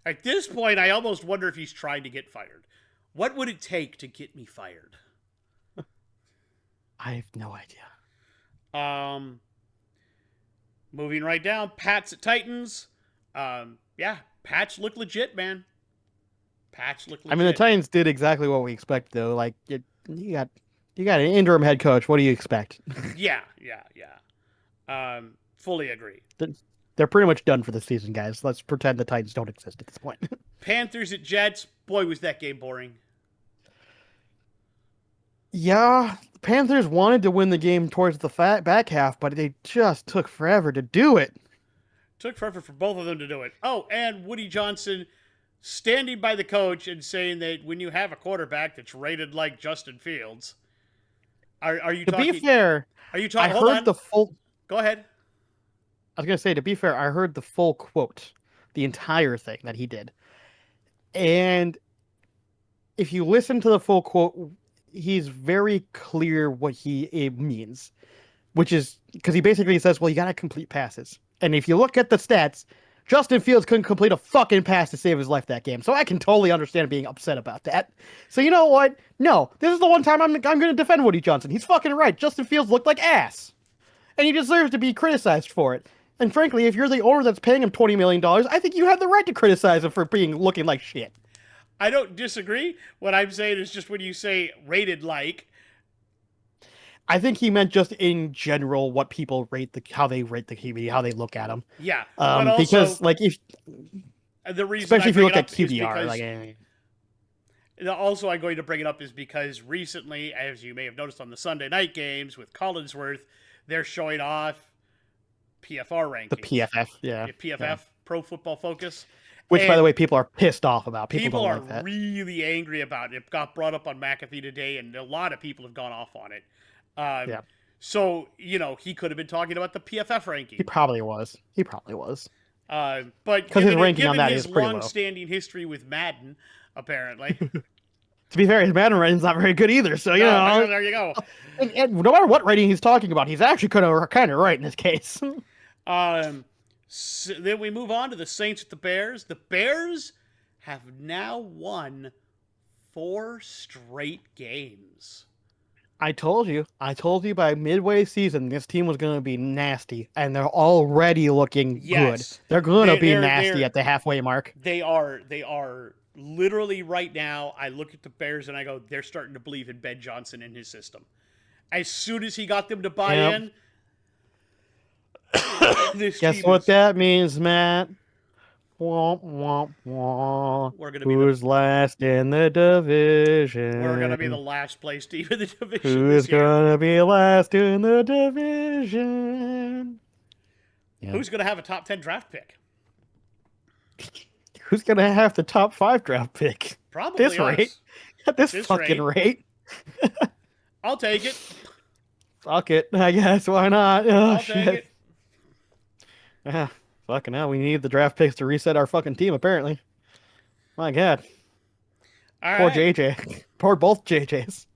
At this point, I almost wonder if he's trying to get fired. What would it take to get me fired? I have no idea. Moving right down, Pats at Titans. Yeah, Pats look legit, man. Pats look legit. I mean, the Titans did exactly what we expect, though. Like you got an interim head coach. What do you expect? Yeah. Fully agree. They're pretty much done for the season, guys. Let's pretend the Titans don't exist at this point. Panthers at Jets. Boy, was that game boring. Yeah, the Panthers wanted to win the game towards the back half, but they just took forever to do it. Took forever for both of them to do it. Oh, and Woody Johnson standing by the coach and saying that when you have a quarterback that's rated like Justin Fields, Are you To be talking? fair, Are you I talking? Hold heard on. the full. Go ahead. I was gonna say, to be fair, I heard the full quote, the entire thing that he did, and if you listen to the full quote, he's very clear what it means, which is because he basically says, "Well, you gotta complete passes," and if you look at the stats, Justin Fields couldn't complete a fucking pass to save his life that game, so I can totally understand being upset about that. So you know what? No, this is the one time I'm going to defend Woody Johnson. He's fucking right. Justin Fields looked like ass, and he deserves to be criticized for it. And frankly, if you're the owner that's paying him $20 million, I think you have the right to criticize him for being looking like shit. I don't disagree. What I'm saying is just when you say rated like, I think he meant just in general what people how they rate the QB, how they look at him. yeah. But Because also, like if the reason I especially if you bring it look at up is QBR, because like also I'm going to bring it up is because recently, as you may have noticed on the Sunday night games with Collinsworth, they're showing off PFR the rankings. PFF, yeah, PFF, Pro Football Focus. which by And the way, people are pissed off about. People people don't are like that. really angry about it. It got brought up on McAfee today, and a lot of people have gone off on it. Yeah, So, he could have been talking about the PFF ranking. he probably was. He probably was. But Because his ranking given on that his is pretty low. long-standing history with Madden, apparently. To be fair, his Madden rating's not very good either. So there you go. And no matter what rating he's talking about, he's actually kind of right in this case. So then we move on to the Saints with the Bears. The Bears have now won 4 straight games. I told you by midway season this team was going to be nasty, and they're already looking good. They're going to be nasty at the halfway mark. They are literally right now. I look at the Bears and I go, they're starting to believe in Ben Johnson and his system. As soon as he got them to buy in, guess what that means, Matt? Womp, womp, womp. We're gonna Who's last in the division? We're gonna be the last place team in the division. Who's gonna be last in the division? Yeah. Who's gonna have a top 10 draft pick? Who's gonna have the top 5 draft pick? Probably this rate. At this fucking rate. I'll take it. Fuck it. I guess. Why not? Oh, I'll take it. Yeah. Fucking hell. We need the draft picks to reset our fucking team, apparently. My God. All Poor right. JJ. Poor both JJs.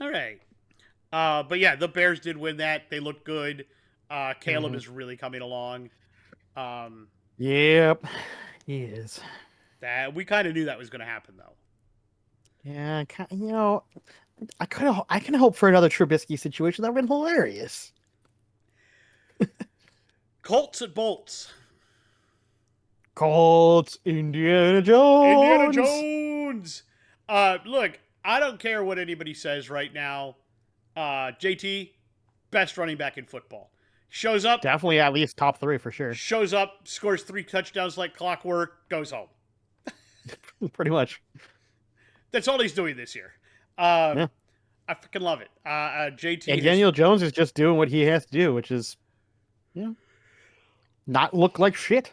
All right. But yeah, the Bears did win that. They looked good. Caleb is really coming along. Yep. He is. That we kind of knew that was going to happen, though. Yeah, I kind of hope for another Trubisky situation. That would have been hilarious. Colts at Bolts. Colts, Indiana Jones. Indiana Jones. Look, I don't care what anybody says right now. JT, best running back in football. Shows up. Definitely at least top 3 for sure. Shows up, scores 3 touchdowns like clockwork, goes home. Pretty much. That's all he's doing this year. I freaking love it. JT. And Daniel Jones is just doing what he has to do, which is, not look like shit.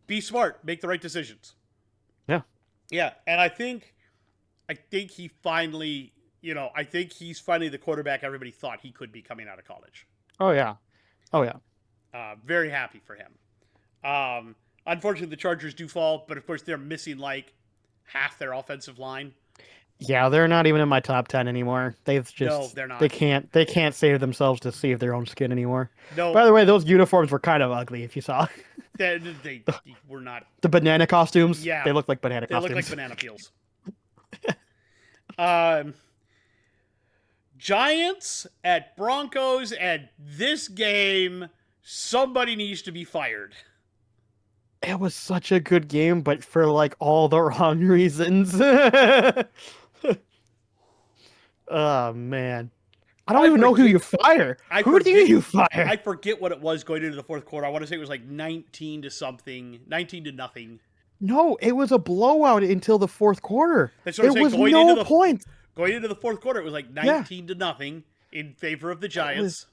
Be smart. Make the right decisions. Yeah. Yeah, and I think he finally, I think he's finally the quarterback everybody thought he could be coming out of college. Oh, yeah. Very happy for him. Unfortunately, the Chargers do fall, but of course they're missing like half their offensive line. Yeah, they're not even in my top 10 anymore. No, they're not. They can't save themselves to save their own skin anymore. No. By the way, those uniforms were kind of ugly. If you saw, they were not. The banana costumes. Yeah, they look like banana costumes. They look like banana peels. Giants at Broncos, and this game, somebody needs to be fired. It was such a good game, but for like all the wrong reasons. Oh man, I don't even know who you fire. Who do you fire? I forget what it was going into the fourth quarter. I want to say it was like 19 to nothing. No, it was a blowout until the fourth quarter. That's what I'm saying. Was no point. Going into the fourth quarter, it was like 19 to nothing in favor of the Giants.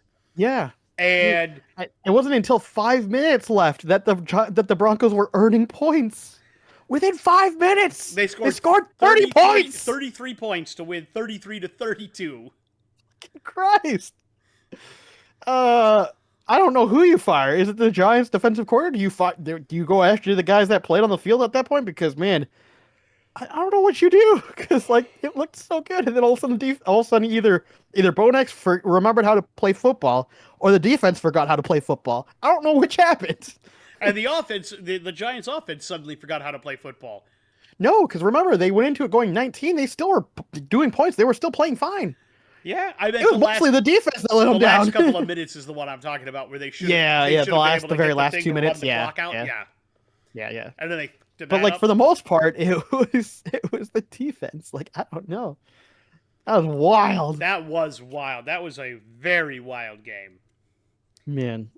And it wasn't until 5 minutes left that the Broncos were earning points. Within 5 minutes, They they scored scored 30 points. 33 points to win 33-32. Christ. Uh, I don't know who you fire. Is it the Giants' defensive coordinator? Do you go after the guys that played on the field at that point? Because man, I don't know what you do. Because like it looked so good, and then all of a sudden either Bonex remembered how to play football, or the defense forgot how to play football. I don't know which happened. And the offense, the Giants' offense, suddenly forgot how to play football. No, because remember they went into it going 19. They still were doing points. They were still playing fine. Yeah, I meant it was mostly the defense that let them the down. last couple of minutes is the one I'm talking about, where they should the very last 2 minutes, yeah. And then they did but that like up. for the most part, it was the defense. Like I don't know, that was wild. That was wild. That was a very wild game. Man.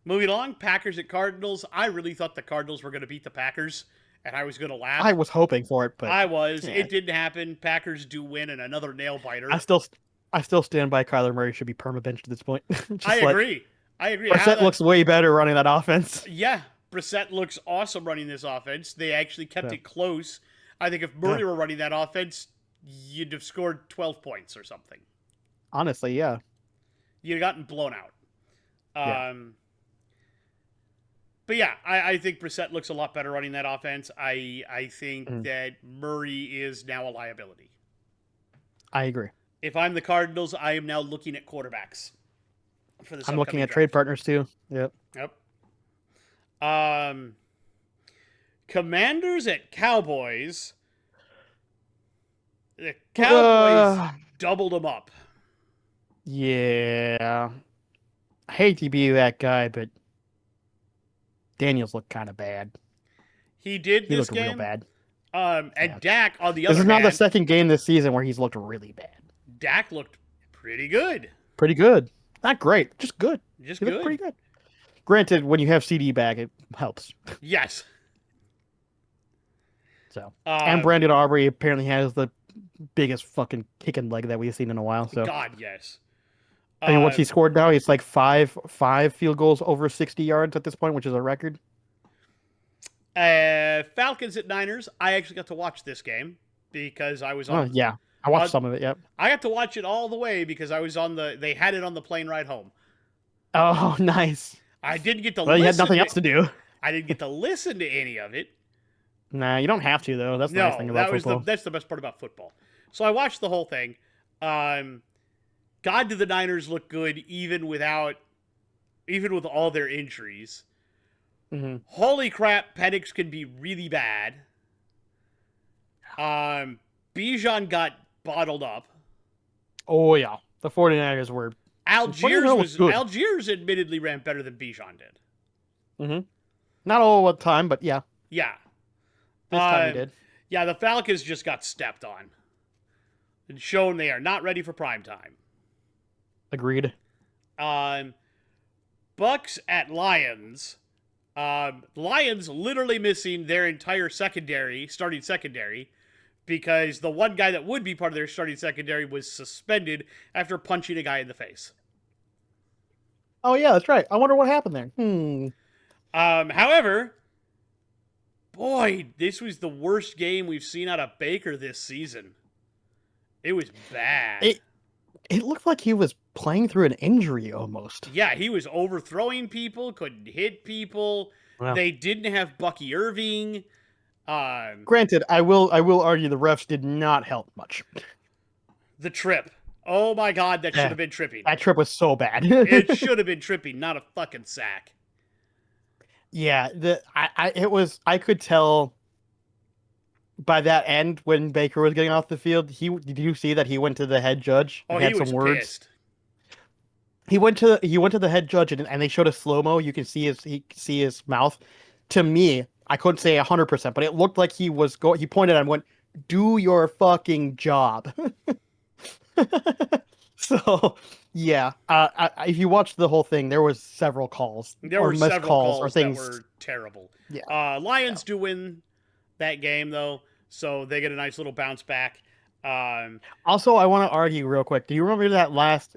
Moving along, Packers at Cardinals. I really thought the Cardinals were going to beat the Packers, and I was going to laugh. I was hoping for it, but I was. Yeah. It didn't happen. Packers do win, and another nail biter. I still stand by Kyler Murray should be permabenched at this point. I agree. Brissett looks way better running that offense. Yeah, Brissett looks awesome running this offense. They actually kept it close. I think if Murray were running that offense, you'd have scored 12 points or something. Honestly, yeah. You'd have gotten blown out. But yeah, I think Brissett looks a lot better running that offense. I think that Murray is now a liability. I agree. If I'm the Cardinals, I am now looking at quarterbacks for this. I'm looking at trade partners too. Yep. Commanders at Cowboys. The Cowboys doubled them up. Yeah. I hate to be that guy, but Daniels looked kind of bad. He did he this looked game. Real bad. And Dak, on the other hand... This is not the second game this season where he's looked really bad. Dak looked pretty good. Pretty good. Not great, just good. Just he good. Looked pretty good. Granted, when you have CD back, it helps. Yes. So, and Brandon Aubrey apparently has the biggest fucking kicking leg that we've seen in a while. So, God, yes. I mean, what's he scored now? He's like five field goals over 60 yards at this point, which is a record. Falcons at Niners. I actually got to watch this game because I was on. Oh, yeah. I watched some of it, yep. I got to watch it all the way because I was on they had it on the plane ride home. Oh, nice. I didn't get to listen. Well, you had nothing else to do. I didn't get to listen to any of it. Nah, you don't have to, though. That's the nice thing about football. That's the best part about football. So I watched the whole thing. God, did the Niners look good even with all their injuries. Mm-hmm. Holy crap, Penix can be really bad. Bijan got bottled up. Oh, yeah. The 49ers were... Algiers admittedly ran better than Bijan did. Mm-hmm. Not all the time, but yeah. Yeah. This time he did. Yeah, the Falcons just got stepped on. And shown they are not ready for prime time. Agreed. Bucks at Lions. Lions literally missing their entire starting secondary, because the one guy that would be part of their starting secondary was suspended after punching a guy in the face. Oh, yeah, that's right. I wonder what happened there. However, boy, this was the worst game we've seen out of Baker this season. It was bad. It looked like he was playing through an injury almost. Yeah, he was overthrowing people, couldn't hit people. Wow. They didn't have Bucky Irving. Granted, I will argue the refs did not help much. The trip. Oh my God, that should have been tripping. That trip was so bad. It should have been tripping, not a fucking sack. Yeah, I could tell by that end when Baker was getting off the field. Did you see that he went to the head judge and had some words? Pissed. He went to the head judge and they showed a slow-mo. You can see his mouth. To me, I couldn't say 100%, but it looked like he pointed and went, "Do your fucking job." So, yeah. If you watched the whole thing, there was several calls. There were several calls or things that were terrible. Yeah. Lions do win that game though, so they get a nice little bounce back. Also, I want to argue real quick. Do you remember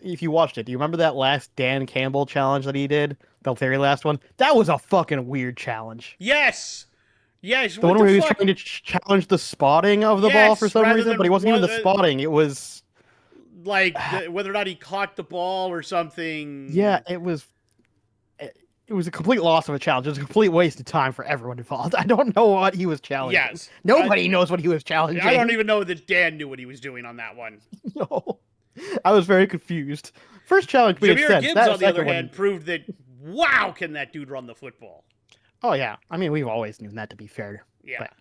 if you watched it, do you remember that last Dan Campbell challenge that he did? The very last one? That was a fucking weird challenge. Yes! Yes, The what one the where he was fuck? trying to challenge the spotting of the ball for Yes, some rather reason, but it than wasn't even what, the spotting. It was, whether or not he caught the ball or yeah, something. it was a complete loss of a challenge. It was a complete waste of time for everyone involved. I don't know what he was challenging. Yes, Nobody knows what he was I don't challenging. even know that Dan knew what he was doing on that one. No, I was very confused. First challenge made Jameer sense. Gibbs, That on the other second one, hand, proved that wow, can that dude run the football? oh yeah, I mean we've always known that to be fair, Yeah. but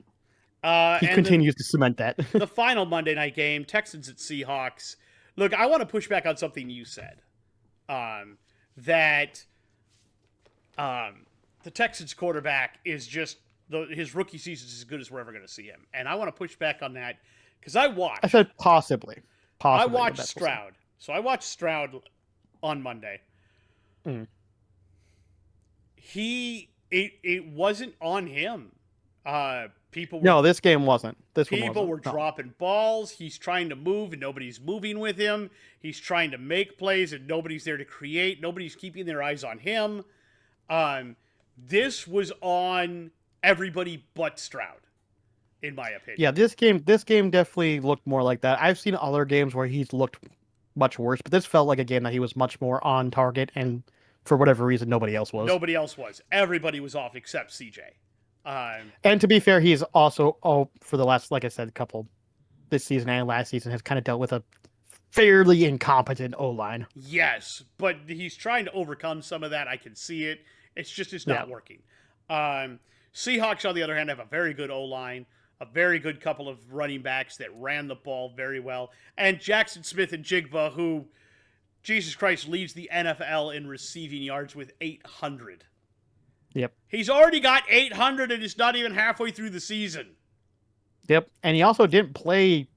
he And then continues to cement that. the final Monday night game, Texans at Seahawks. Look, I want to push back on something you said. That the Texans quarterback is just his rookie season is as good as we're ever going to see him, and I want to push back on that because I said possibly, I possibly the watched best we'll see. Stroud, so I watched Stroud on Monday. Mm. It wasn't on him. People were No, this game wasn't. This one People wasn't. were No. dropping balls. He's trying to move and nobody's moving with him. He's trying to make plays and nobody's there to create. Nobody's keeping their eyes on him. This was on everybody but Stroud, in my opinion. Yeah, this game definitely looked more like that. I've seen other games where he's looked much worse, but this felt like a game that he was much more on target, and for whatever reason, nobody else was. Nobody else was. Everybody was off except CJ. And to be fair, he's also for the last, like I said, couple this season and last season has kind of dealt with a fairly incompetent O line. Yes, but he's trying to overcome some of that. I can see it. It's not working. Seahawks, on the other hand, have a very good O line, a very good couple of running backs that ran the ball very well, and Jackson Smith and Jigba, who, Jesus Christ, leads the NFL in receiving yards with 800. Yep. He's already got 800 and it's not even halfway through the season. Yep. And he also didn't play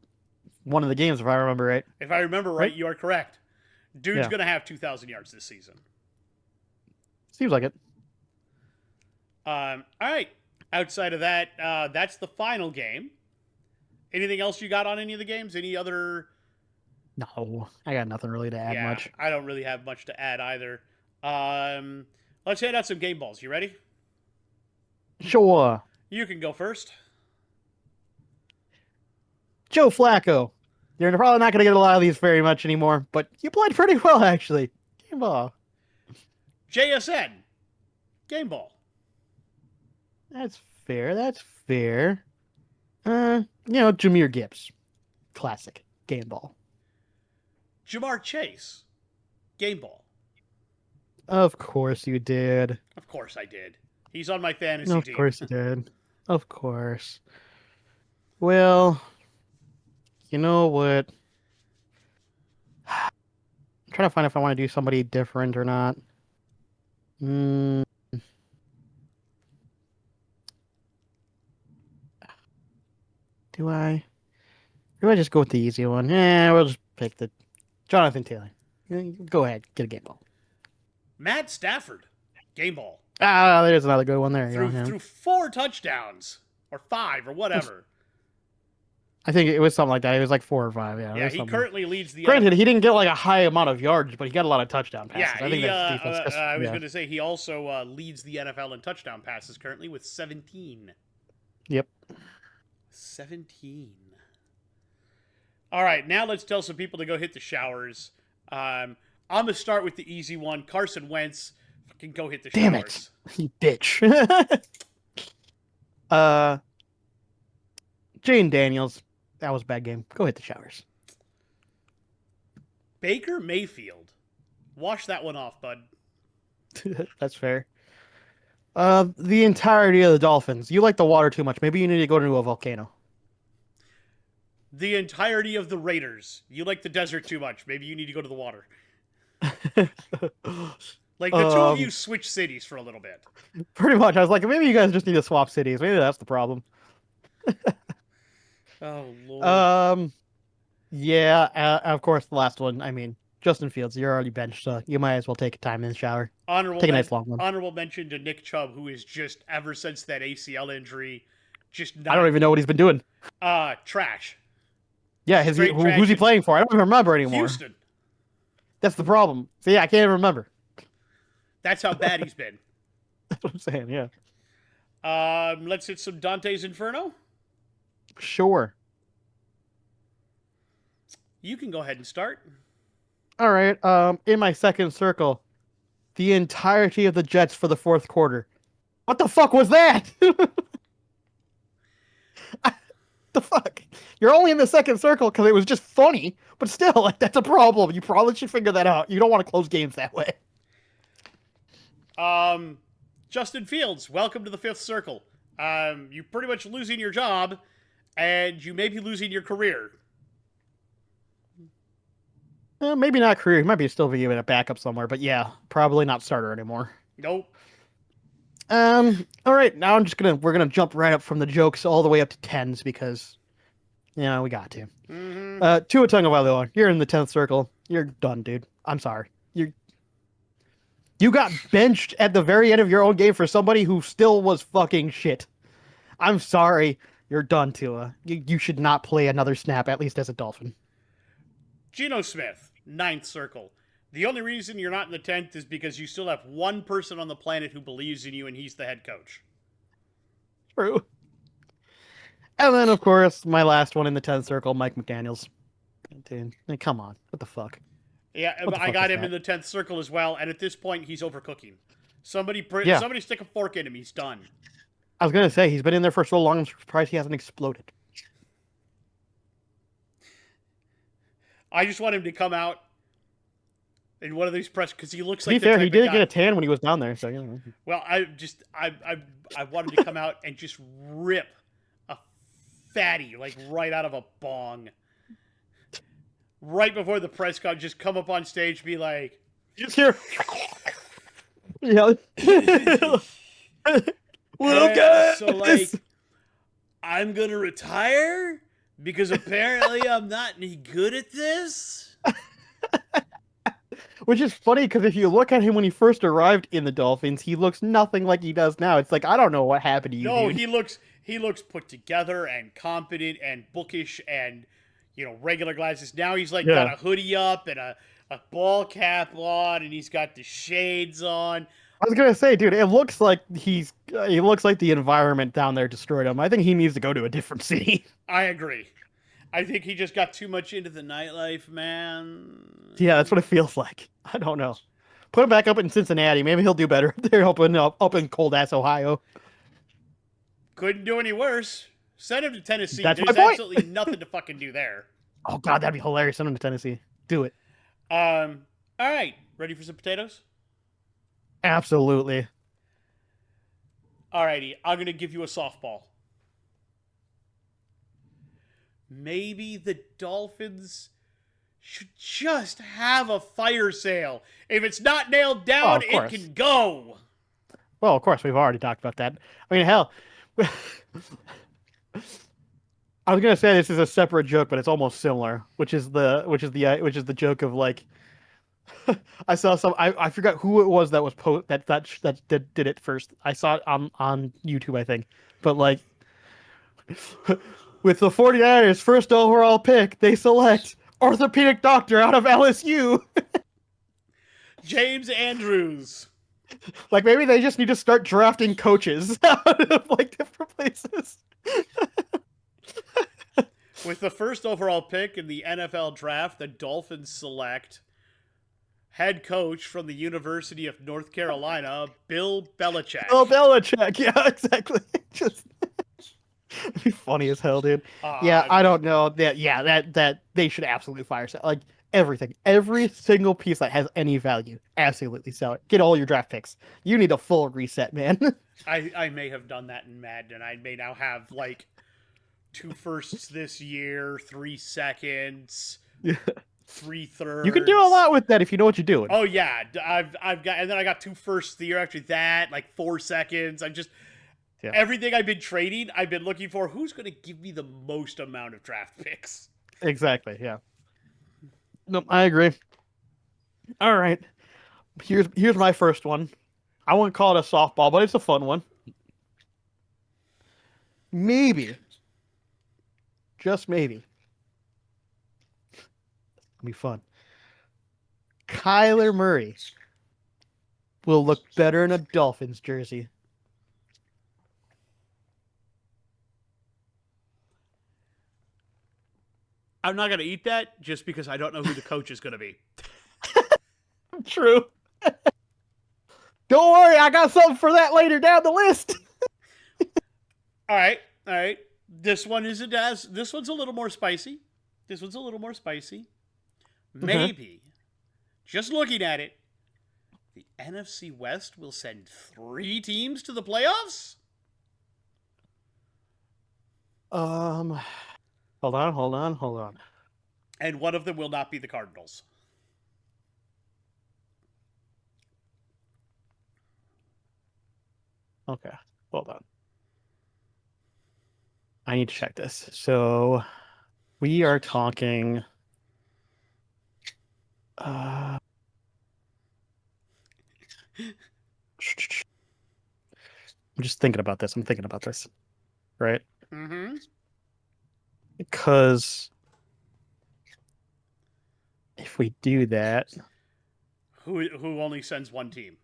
one of the games, if I remember right. If I remember right, you are correct. Dude's Yeah. going to have 2,000 yards this season. Seems like it. All right. Outside of that, that's the final game. Anything else you got on any of the games? Any other? No, I got nothing really to add much. I don't really have much to add either. Let's hand out some game balls. You ready? Sure. You can go first. Joe Flacco. You're probably not going to get a lot of these very much anymore, but you played pretty well, actually. Game ball. JSN. Game ball. That's fair. That's fair. Jameer Gibbs. Classic. Game ball. Jamar Chase. Game ball. Of course you did. Of course I did. He's on my fantasy team. Of course you did. Of course. Well, you know what? I'm trying to find if I want to do somebody different or not. Do I? Do I just go with the easy one? Yeah, we'll just pick the Jonathan Taylor. Go ahead, get a game ball. Matt Stafford. Game ball. There's another good one there. Through 4 touchdowns. Or 5 or whatever. I think it was something like that. It was like 4 or 5. Yeah. Yeah, he currently leads the. Granted, he didn't get like a high amount of yards, but he got a lot of touchdown passes. Yeah, I think that's defense. I was going to say he also leads the NFL in touchdown passes currently with 17. Yep. 17. All right, now let's tell some people to go hit the showers. I'm going to start with the easy one. Carson Wentz can go hit the showers. Damn it, you bitch. Jane Daniels. That was a bad game. Go hit the showers. Baker Mayfield. Wash that one off, bud. That's fair. The entirety of the Dolphins. You like the water too much. Maybe you need to go to a volcano. The entirety of the Raiders. You like the desert too much. Maybe you need to go to the water. Like the two of you switch cities for a little bit. Pretty much. I was like, maybe you guys just need to swap cities. Maybe that's the problem. Oh, Lord. Yeah, of course, the last one. I mean, Justin Fields, you're already benched, so you might as well take time in the shower. Take a nice long one. Honorable mention to Nick Chubb, who is just, ever since that ACL injury, just not... I don't even know what he's been doing. Trash. Yeah, who's he playing for? I don't even remember anymore. Houston. That's the problem. So yeah, I can't even remember. That's how bad he's been. That's what I'm saying, yeah. Let's hit some Dante's Inferno. Sure. You can go ahead and start. All right. In my second circle, the entirety of the Jets for the fourth quarter. What the fuck was that? The fuck? You're only in the second circle because it was just funny, but still, like that's a problem. You probably should figure that out. You don't want to close games that way. Justin Fields, welcome to the fifth circle. You're pretty much losing your job, and you may be losing your career. Maybe not career. He might be still be a backup somewhere, but yeah, probably not starter anymore. Nope. All right. Now we're gonna jump right up from the jokes all the way up to tens because, we got to. Tua Tagovailoa, you're in the 10th circle. You're done, dude. I'm sorry. You got benched at the very end of your own game for somebody who still was fucking shit. I'm sorry. You're done, Tua. You should not play another snap, at least as a Dolphin. Geno Smith, 9th circle. The only reason you're not in the 10th is because you still have one person on the planet who believes in you, and he's the head coach. True. And then, of course, my last one in the 10th circle, Mike McDaniels. Dude, come on. What the fuck? Yeah, I got him in the 10th circle as well, and at this point, he's overcooking. Somebody stick a fork in him, he's done. I was going to say, he's been in there for so long, I'm surprised he hasn't exploded. I just want him to come out in one of these press because he looks like. To be fair, he did get a tan when he was down there, so you know. Well, I want him to come out and just rip a fatty like right out of a bong. Right before the press con, just come up on stage, be like, "Just here." Yeah. Well, guys. So like, I'm gonna retire because apparently I'm not any good at this. Which is funny because if you look at him when he first arrived in the Dolphins, he looks nothing like he does now. It's like I don't know what happened to you. No, dude. he looks put together and competent and bookish and regular glasses. Now he's like got a hoodie up and a ball cap on and he's got the shades on. I was gonna say, dude, it looks like he looks like the environment down there destroyed him. I think he needs to go to a different city. I agree. I think he just got too much into the nightlife, man. Yeah, that's what it feels like. I don't know. Put him back up in Cincinnati. Maybe he'll do better up there, up in cold ass Ohio. Couldn't do any worse. Send him to Tennessee. That's There's my point. absolutely nothing to fucking do there. Oh god, that'd be hilarious. Send him to Tennessee. Do it. All right. Ready for some potatoes? Absolutely. Alrighty, I'm gonna give you a softball. Maybe the Dolphins should just have a fire sale. If it's not nailed down, it can go. Well, of course, we've already talked about that. I mean, hell, I was gonna say this is a separate joke, but it's almost similar, which is the joke of like, I saw I forgot who it was that was that did it first. I saw it on YouTube, I think, but like. With the 49ers first overall pick, they select orthopedic doctor out of LSU. James Andrews. Like maybe they just need to start drafting coaches out of like different places. With the first overall pick in the NFL draft, the Dolphins select head coach from the University of North Carolina, Bill Belichick. Bill Belichick, yeah, exactly. Just it'd be funny as hell, dude. I don't know that they should absolutely fire sale like everything, every single piece that has any value. Absolutely sell it. Get all your draft picks. You need a full reset, man. I may have done that in Madden. I may now have like 2 firsts this year, 3 seconds, 3 thirds. You can do a lot with that if you know what you're doing. Oh yeah, I've got, and then I got 2 firsts the year after that, like 4 seconds. Everything I've been trading, I've been looking for who's going to give me the most amount of draft picks. Exactly, yeah. No, I agree. All right. Here's my first one. I wouldn't call it a softball, but it's a fun one. Maybe. Just maybe. It'll be fun. Kyler Murray will look better in a Dolphins jersey. I'm not gonna eat that just because I don't know who the coach is gonna be. True. Don't worry, I got something for that later down the list. All right, all right. This one is a das. This one's a little more spicy. This one's a little more spicy. Okay. Maybe, just looking at it, the NFC West will send 3 teams to the playoffs. Um, hold on. And one of them will not be the Cardinals. Okay, hold on. I need to check this. So we are talking. Uh, I'm just thinking about this. I'm thinking about this, right? Mm-hmm. Because if we do that, Who only sends 1 team?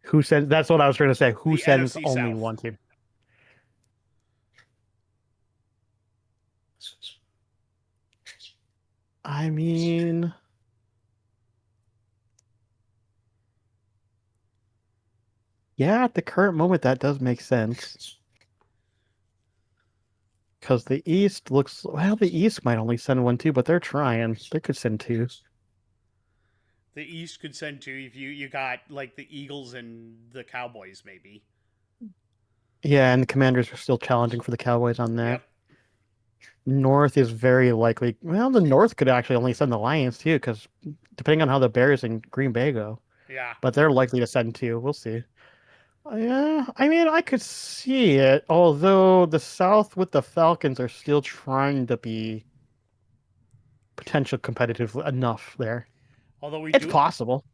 who sends? That's what I was trying to say. Who The sends NFC only South. one team? I mean, yeah, at the current moment, that does make sense. Because the East looks, well, the East might only send one too, but they're trying. They could send two. The East could send 2 if you got like the Eagles and the Cowboys maybe. Yeah, and the Commanders are still challenging for the Cowboys on that. Yep. North is very likely. Well, the North could actually only send the Lions too, because depending on how the Bears and Green Bay go, Yeah. but they're likely to send two. We'll see. Yeah, I mean, I could see it, although the South with the Falcons are still trying to be potential competitive enough there. Although we It's do. possible.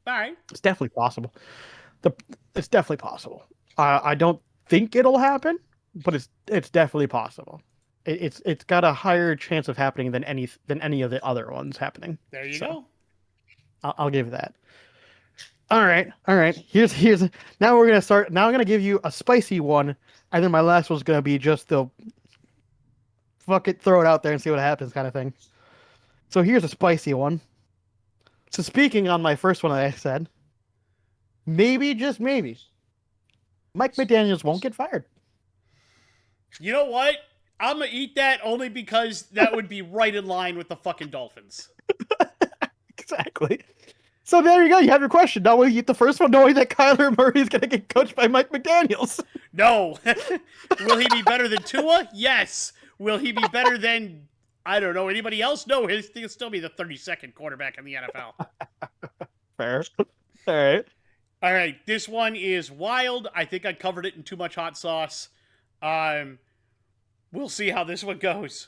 All right. It's definitely possible. The it's definitely possible. I don't think it'll happen, but it's definitely possible. It's got a higher chance of happening than any of the other ones happening. There you So go. I'll give that. All right. Here's now we're gonna start. Now I'm gonna give you a spicy one, and then my last one's gonna be just the fuck it, throw it out there and see what happens kind of thing. So here's a spicy one. So speaking on my first one, I said maybe just maybe Mike McDaniels won't get fired. You know what? I'm gonna eat that only because that would be right in line with the fucking Dolphins. Exactly. So there you go. You have your question. Now we get the first one knowing that Kyler Murray is going to get coached by Mike McDaniels. No. Will he be better than Tua? Yes. Will he be better than, I don't know, anybody else? No, he'll still be the 32nd quarterback in the NFL. Fair. All right. All right, this one is wild. I think I covered it in too much hot sauce. Um, we'll see how this one goes.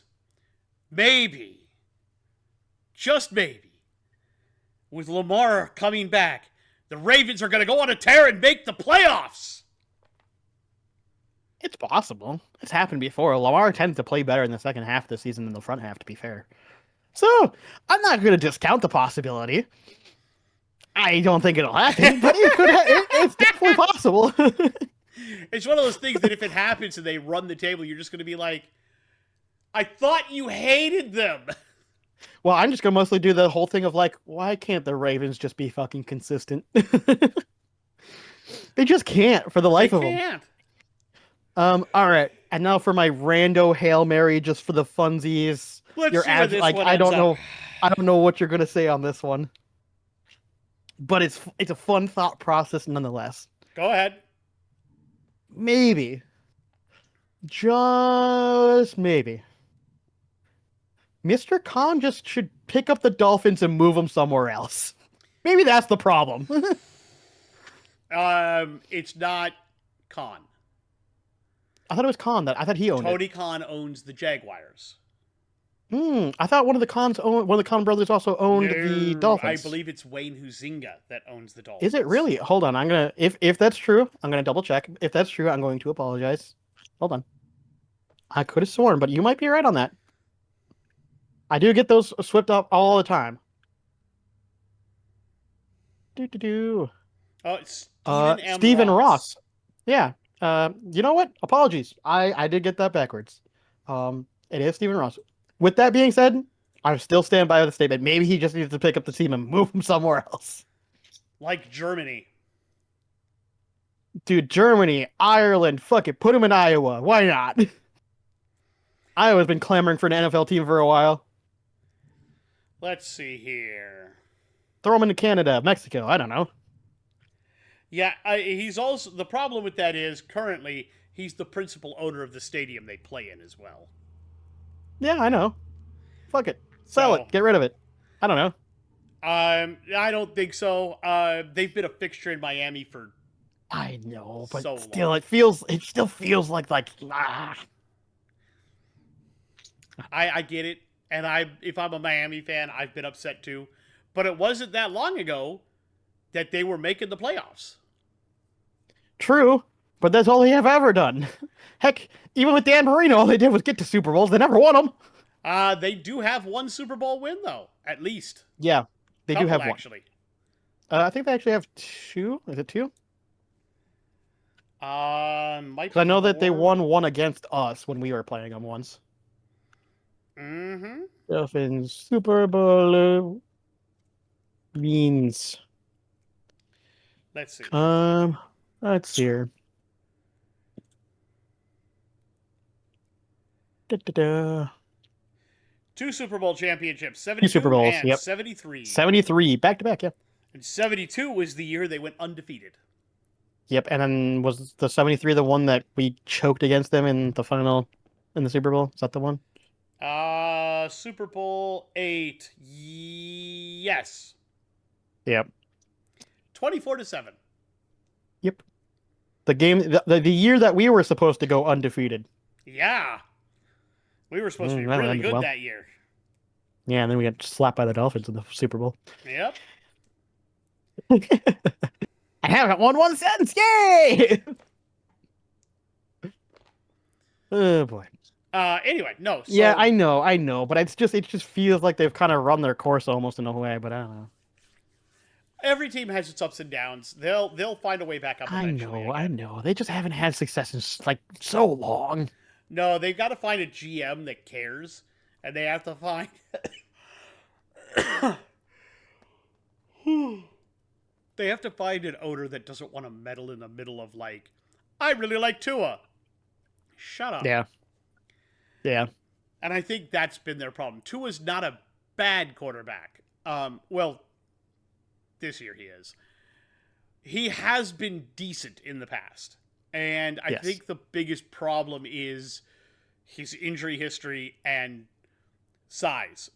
Maybe, just maybe, with Lamar coming back, the Ravens are going to go on a tear and make the playoffs. It's possible. It's happened before. Lamar tends to play better in the second half of the season than the front half, to be fair. So I'm not going to discount the possibility. I don't think it'll happen, but it's definitely possible. It's one of those things that if it happens and they run the table, you're just going to be like, I thought you hated them. Well, I'm just going to mostly do the whole thing of like, why can't the Ravens just be fucking consistent? They just can't for the life of them. Can't. All right. And now for my rando Hail Mary just for the funsies. Let's see where this like one I don't ends know up. I don't know what you're gonna say on this one. But it's a fun thought process nonetheless. Go ahead. Maybe. Just maybe. Mr. Khan just should pick up the Dolphins and move them somewhere else. Maybe that's the problem. It's not Khan. I thought it was Khan that I thought he owned Tony Khan owns the Jaguars. it. I thought one of the Khan brothers also owned the No, Dolphins. I believe it's Wayne Huizinga that owns the Is Dolphins. it really? Hold on. I'm gonna if that's true, I'm gonna double check. If that's true, I'm going to apologize. Hold on. I could have sworn, but you might be right on that. I do get those swept up all the time. Do. Oh, it's Stephen Ross. Yeah. You know what? Apologies. I did get that backwards. It is Stephen Ross. With that being said, I still stand by the statement. Maybe he just needs to pick up the team and move him somewhere else. Like Germany. Dude, Germany, Ireland, fuck it, put him in Iowa. Why not? Iowa's been clamoring for an NFL team for a while. Let's see here. Throw him into Canada, Mexico. I don't know. Yeah, he's also the problem with that is currently he's the principal owner of the stadium they play in as well. Yeah, I know. Fuck it. Sell So, it. Get rid of it. I don't know. I don't think so. They've been a fixture in Miami for I know, but so still, long. it still feels like ah. I get it, and if I'm a Miami fan, I've been upset too. But it wasn't that long ago that they were making the playoffs. True, but that's all they have ever done. Heck, even with Dan Marino, all they did was get to Super Bowls. They never won them. They do have one Super Bowl win though, at least. Yeah, they do Couple have one. actually. I think they actually have two. Is it two? Might Because I be know that they more. won one against us when we were playing them once. Mm-hmm. Dolphins Super Bowl means Let's see. let's see here. Da, da, da. Two Super Bowl championships, Two Super 72 Bowls. and Yep, 73. 73 back to back. Yeah. And 72 was the year they went undefeated. Yep, and then was the 73 the one that we choked against them in the final in the Super Bowl? Is that the one? Super Bowl 8. Yes. Yep. 24-7. Yep. The game, the year that we were supposed to go undefeated. Yeah. We were supposed to be That really ended good well. that year. Yeah, and then we got slapped by the Dolphins in the Super Bowl. Yep. I haven't won one since. Yay! Oh boy. Anyway, no. So Yeah, I know, but it just feels like they've kind of run their course almost in a way, but I don't know. every team has its ups and downs. They'll find a way back up eventually. I know. They just haven't had success in like so long. No, they've got to find a GM that cares, and they have to find. They have to find an owner that doesn't want to meddle in the middle of like, I really like Tua. Shut up. Yeah. Yeah. And I think that's been their problem. Tua's not a bad quarterback. Well, this year he is. He has been decent in the past. And I Yes. think the biggest problem is his injury history and size.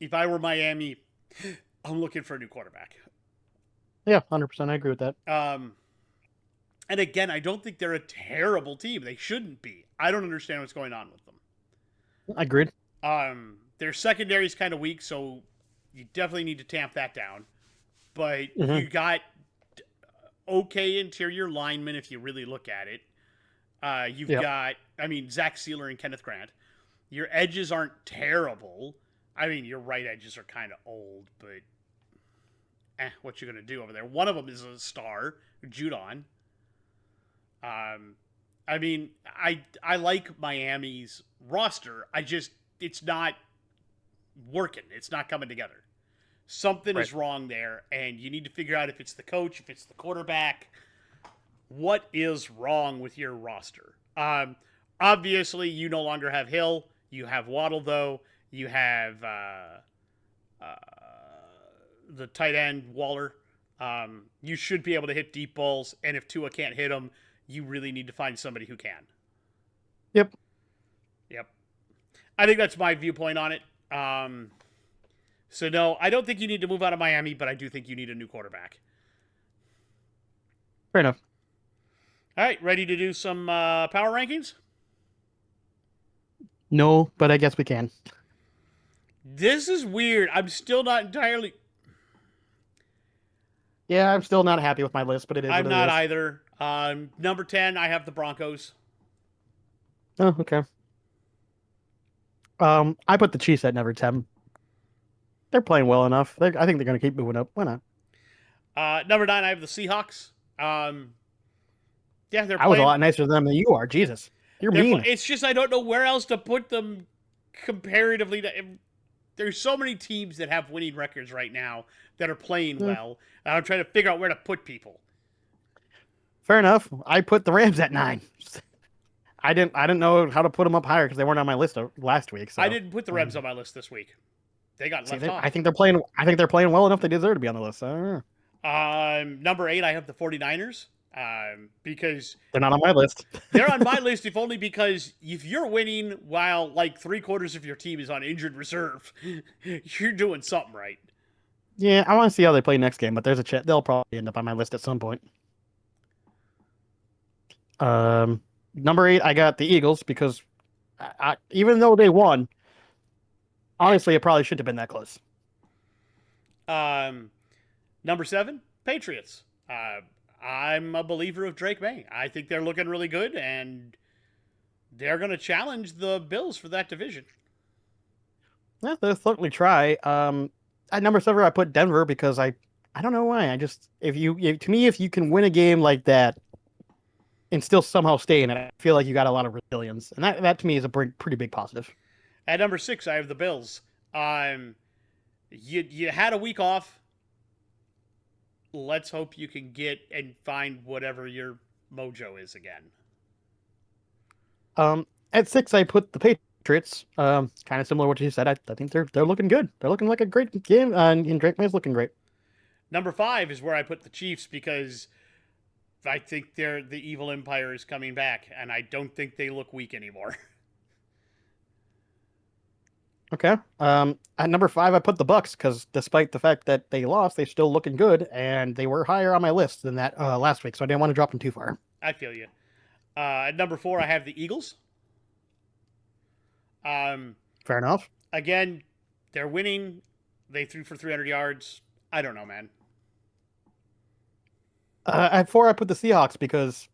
If I were Miami, I'm looking for a new quarterback. Yeah, 100%. I agree with that. And again, I don't think they're a terrible team. They shouldn't be. I don't understand what's going on with them. Agreed. Their secondary is kind of weak, so you definitely need to tamp that down. But you got okay interior linemen if you really look at it. You've got, I mean, Zach Sealer and Kenneth Grant. Your edges aren't terrible. I mean, your right edges are kind of old, but what you gonna do over there? One of them is a star, Judon. I mean, I like Miami's roster. It's not working. It's not coming together. Something is wrong there, and you need to figure out if it's the coach, if it's the quarterback. What is wrong with your roster? Obviously, you no longer have Hill. You have Waddle, though. You have the tight end, Waller. You should be able to hit deep balls, and if Tua can't hit them, you really need to find somebody who can. Yep. I think that's my viewpoint on it. So, no, I don't think you need to move out of Miami, but I do think you need a new quarterback. Fair enough. All right, ready to do some power rankings? No, but I guess we can. This is weird. I'm still not entirely... Yeah, I'm still not happy with my list, but it is I'm what not it is. either. Number 10, I have the Broncos. Oh, okay. I put the Chiefs at number 10. They're playing well enough. I think they're going to keep moving up. Why not? Number 9, I have the Seahawks. Yeah, they're I was a playing... lot nicer to them than you are. Jesus. You're mean. It's just I don't know where else to put them comparatively to, there's so many teams that have winning records right now that are playing well. I'm trying to figure out where to put people. Fair enough. I put the Rams at 9. I didn't know how to put them up higher because they weren't on my list last week. So I didn't put the Rams on my list this week. They got left off. I think they're playing. I think they're playing well enough. They deserve to be on the list. I don't know. Number 8, I have the 49ers. Because they're not on my list. They're on my list, if only because if you're winning while like 3/4 of your team is on injured reserve, you're doing something right. Yeah, I want to see how they play next game, but there's a chance they'll probably end up on my list at some point. Number 8, I got the Eagles because even though they won, honestly, it probably shouldn't have been that close. Number 7, Patriots. I'm a believer of Drake May. I think they're looking really good, and they're going to challenge the Bills for that division. Yeah, they'll certainly try. At number 7, I put Denver because I don't know why. I just if you can win a game like that and still somehow stay in it, I feel like you got a lot of resilience, and that to me is a pretty big positive. At number 6, I have the Bills. You had a week off. Let's hope you can get and find whatever your mojo is again. At 6, I put the Patriots. Kind of similar to what you said. I think they're looking good. They're looking like a great game, and Drake May's looking great. Number 5 is where I put the Chiefs because I think the evil empire is coming back, and I don't think they look weak anymore. Okay. At number 5, I put the Bucks because despite the fact that they lost, they're still looking good, and they were higher on my list than that last week, so I didn't want to drop them too far. I feel you. At number 4, I have the Eagles. Fair enough. Again, they're winning. They threw for 300 yards. I don't know, man. At 4, I put the Seahawks because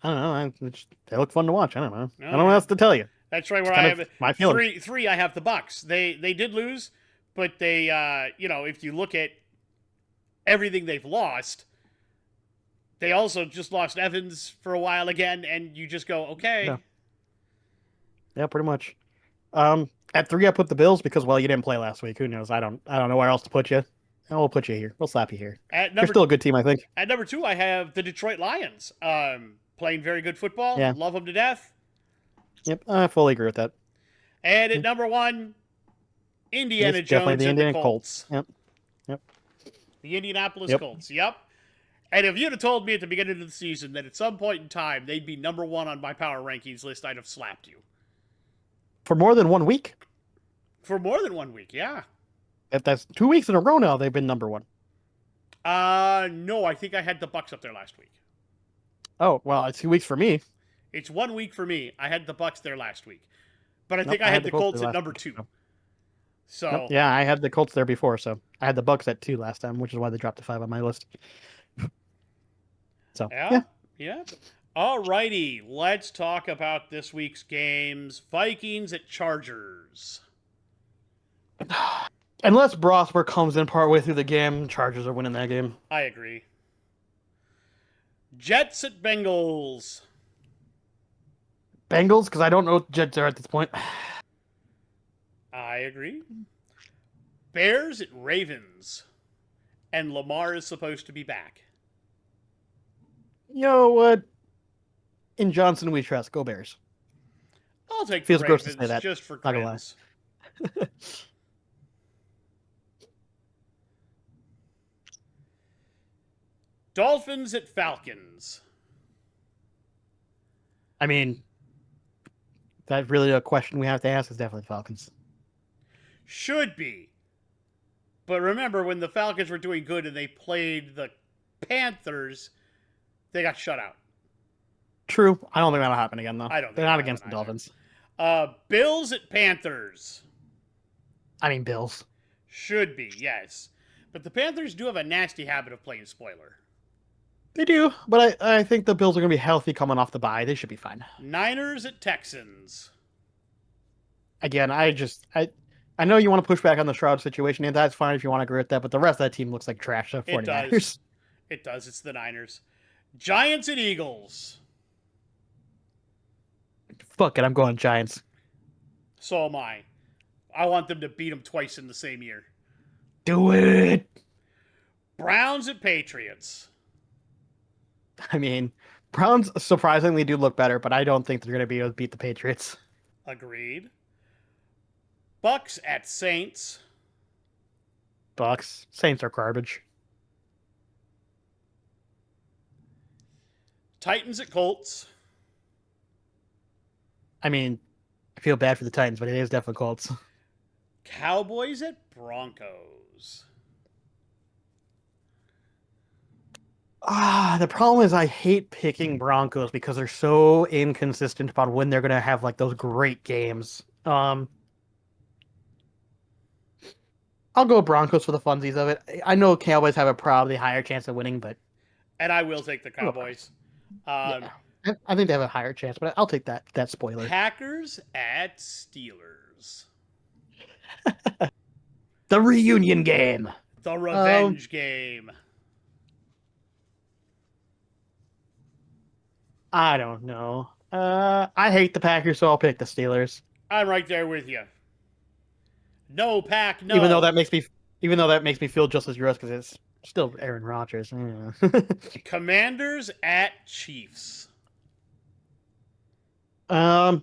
I don't know. They look fun to watch. I don't know. I don't know what else to tell you. That's right. Where I have my three. I have the Bucks. They did lose, but they if you look at everything they've lost, they also just lost Evans for a while again, and you just go, okay. Yeah, pretty much. At 3, I put the Bills because you didn't play last week. Who knows? I don't know where else to put you. And we'll put you here. We'll slap you here. They're still a good team, I think. At number 2, I have the Detroit Lions. Playing very good football. Yeah. Love them to death. Yep, I fully agree with that. And at number 1, Indiana Jones the and the Colts. Yep. The Indianapolis Colts. Yep. And if you'd have told me at the beginning of the season that at some point in time they'd be number 1 on my power rankings list, I'd have slapped you. For more than 1 week? For more than 1 week, yeah. That's 2 weeks in a row now they've been number 1. No, I think I had the Bucks up there last week. Oh, well, it's 2 weeks for me. It's 1 week for me. I had the Bucks there last week. But I think I had the Colts at number 2. So yeah, I had the Colts there before, so I had the Bucks at 2 last time, which is why they dropped to 5 on my list. So yeah. Alrighty, let's talk about this week's games. Vikings at Chargers. Unless Brosper comes in partway through the game, Chargers are winning that game. I agree. Jets at Bengals. Bengals, because I don't know what the Jets are at this point. I agree. Bears at Ravens. And Lamar is supposed to be back. You know what? In Johnson we trust. Go Bears. I'll take Feels the gross Ravens to say that. just for Not gonna grins. Dolphins at Falcons. I mean, that's really a question we have to ask. Is definitely Falcons. Should be. But remember, when the Falcons were doing good and they played the Panthers, they got shut out. True. I don't think that'll happen again, though. I don't think They're not against the Dolphins. Bills at Panthers. I mean, Bills. Should be, yes. But the Panthers do have a nasty habit of playing spoiler. They do, but I think the Bills are going to be healthy coming off the bye. They should be fine. Niners at Texans. Again, I know you want to push back on the Stroud situation, and that's fine if you want to agree with that, but the rest of that team looks like trash. So 49ers. It does. It's the Niners. Giants at Eagles. Fuck it, I'm going Giants. So am I. I want them to beat them twice in the same year. Do it. Browns at Patriots. I mean, Browns surprisingly do look better, but I don't think they're going to be able to beat the Patriots. Agreed. Bucks at Saints. Bucks. Saints are garbage. Titans at Colts. I mean, I feel bad for the Titans, but it is definitely Colts. Cowboys at Broncos. The problem is I hate picking Broncos because they're so inconsistent about when they're going to have like those great games. I'll go Broncos for the funsies of it. I know Cowboys have a probably higher chance of winning, but And I will take the Cowboys. yeah, I think they have a higher chance, but I'll take that spoiler. Packers at Steelers. The reunion game. The revenge game. I don't know. I hate the Packers, so I'll pick the Steelers. I'm right there with you. No pack, no. Even though that makes me feel just as gross because it's still Aaron Rodgers. Yeah. Commanders at Chiefs. As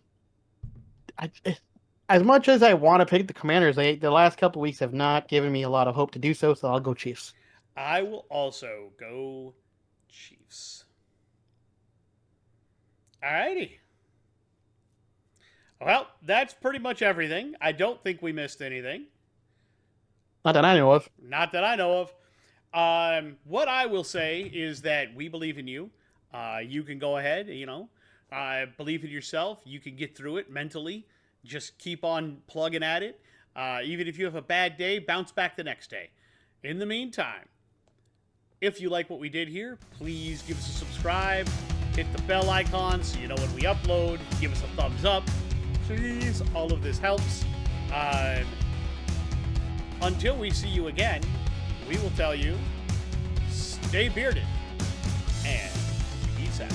much as I want to pick the Commanders, the last couple weeks have not given me a lot of hope to do so. So I'll go Chiefs. I will also go Chiefs. Alrighty. Well, that's pretty much everything. I don't think we missed anything. Not that I know of. Not that I know of. What I will say is that we believe in you. You can go ahead, believe in yourself. You can get through it mentally. Just keep on plugging at it. Even if you have a bad day, bounce back the next day. In the meantime, if you like what we did here, please give us a subscribe. Hit the bell icon so you know when we upload. Give us a thumbs up. Please, all of this helps. Until we see you again, we will tell you, stay bearded and peace out.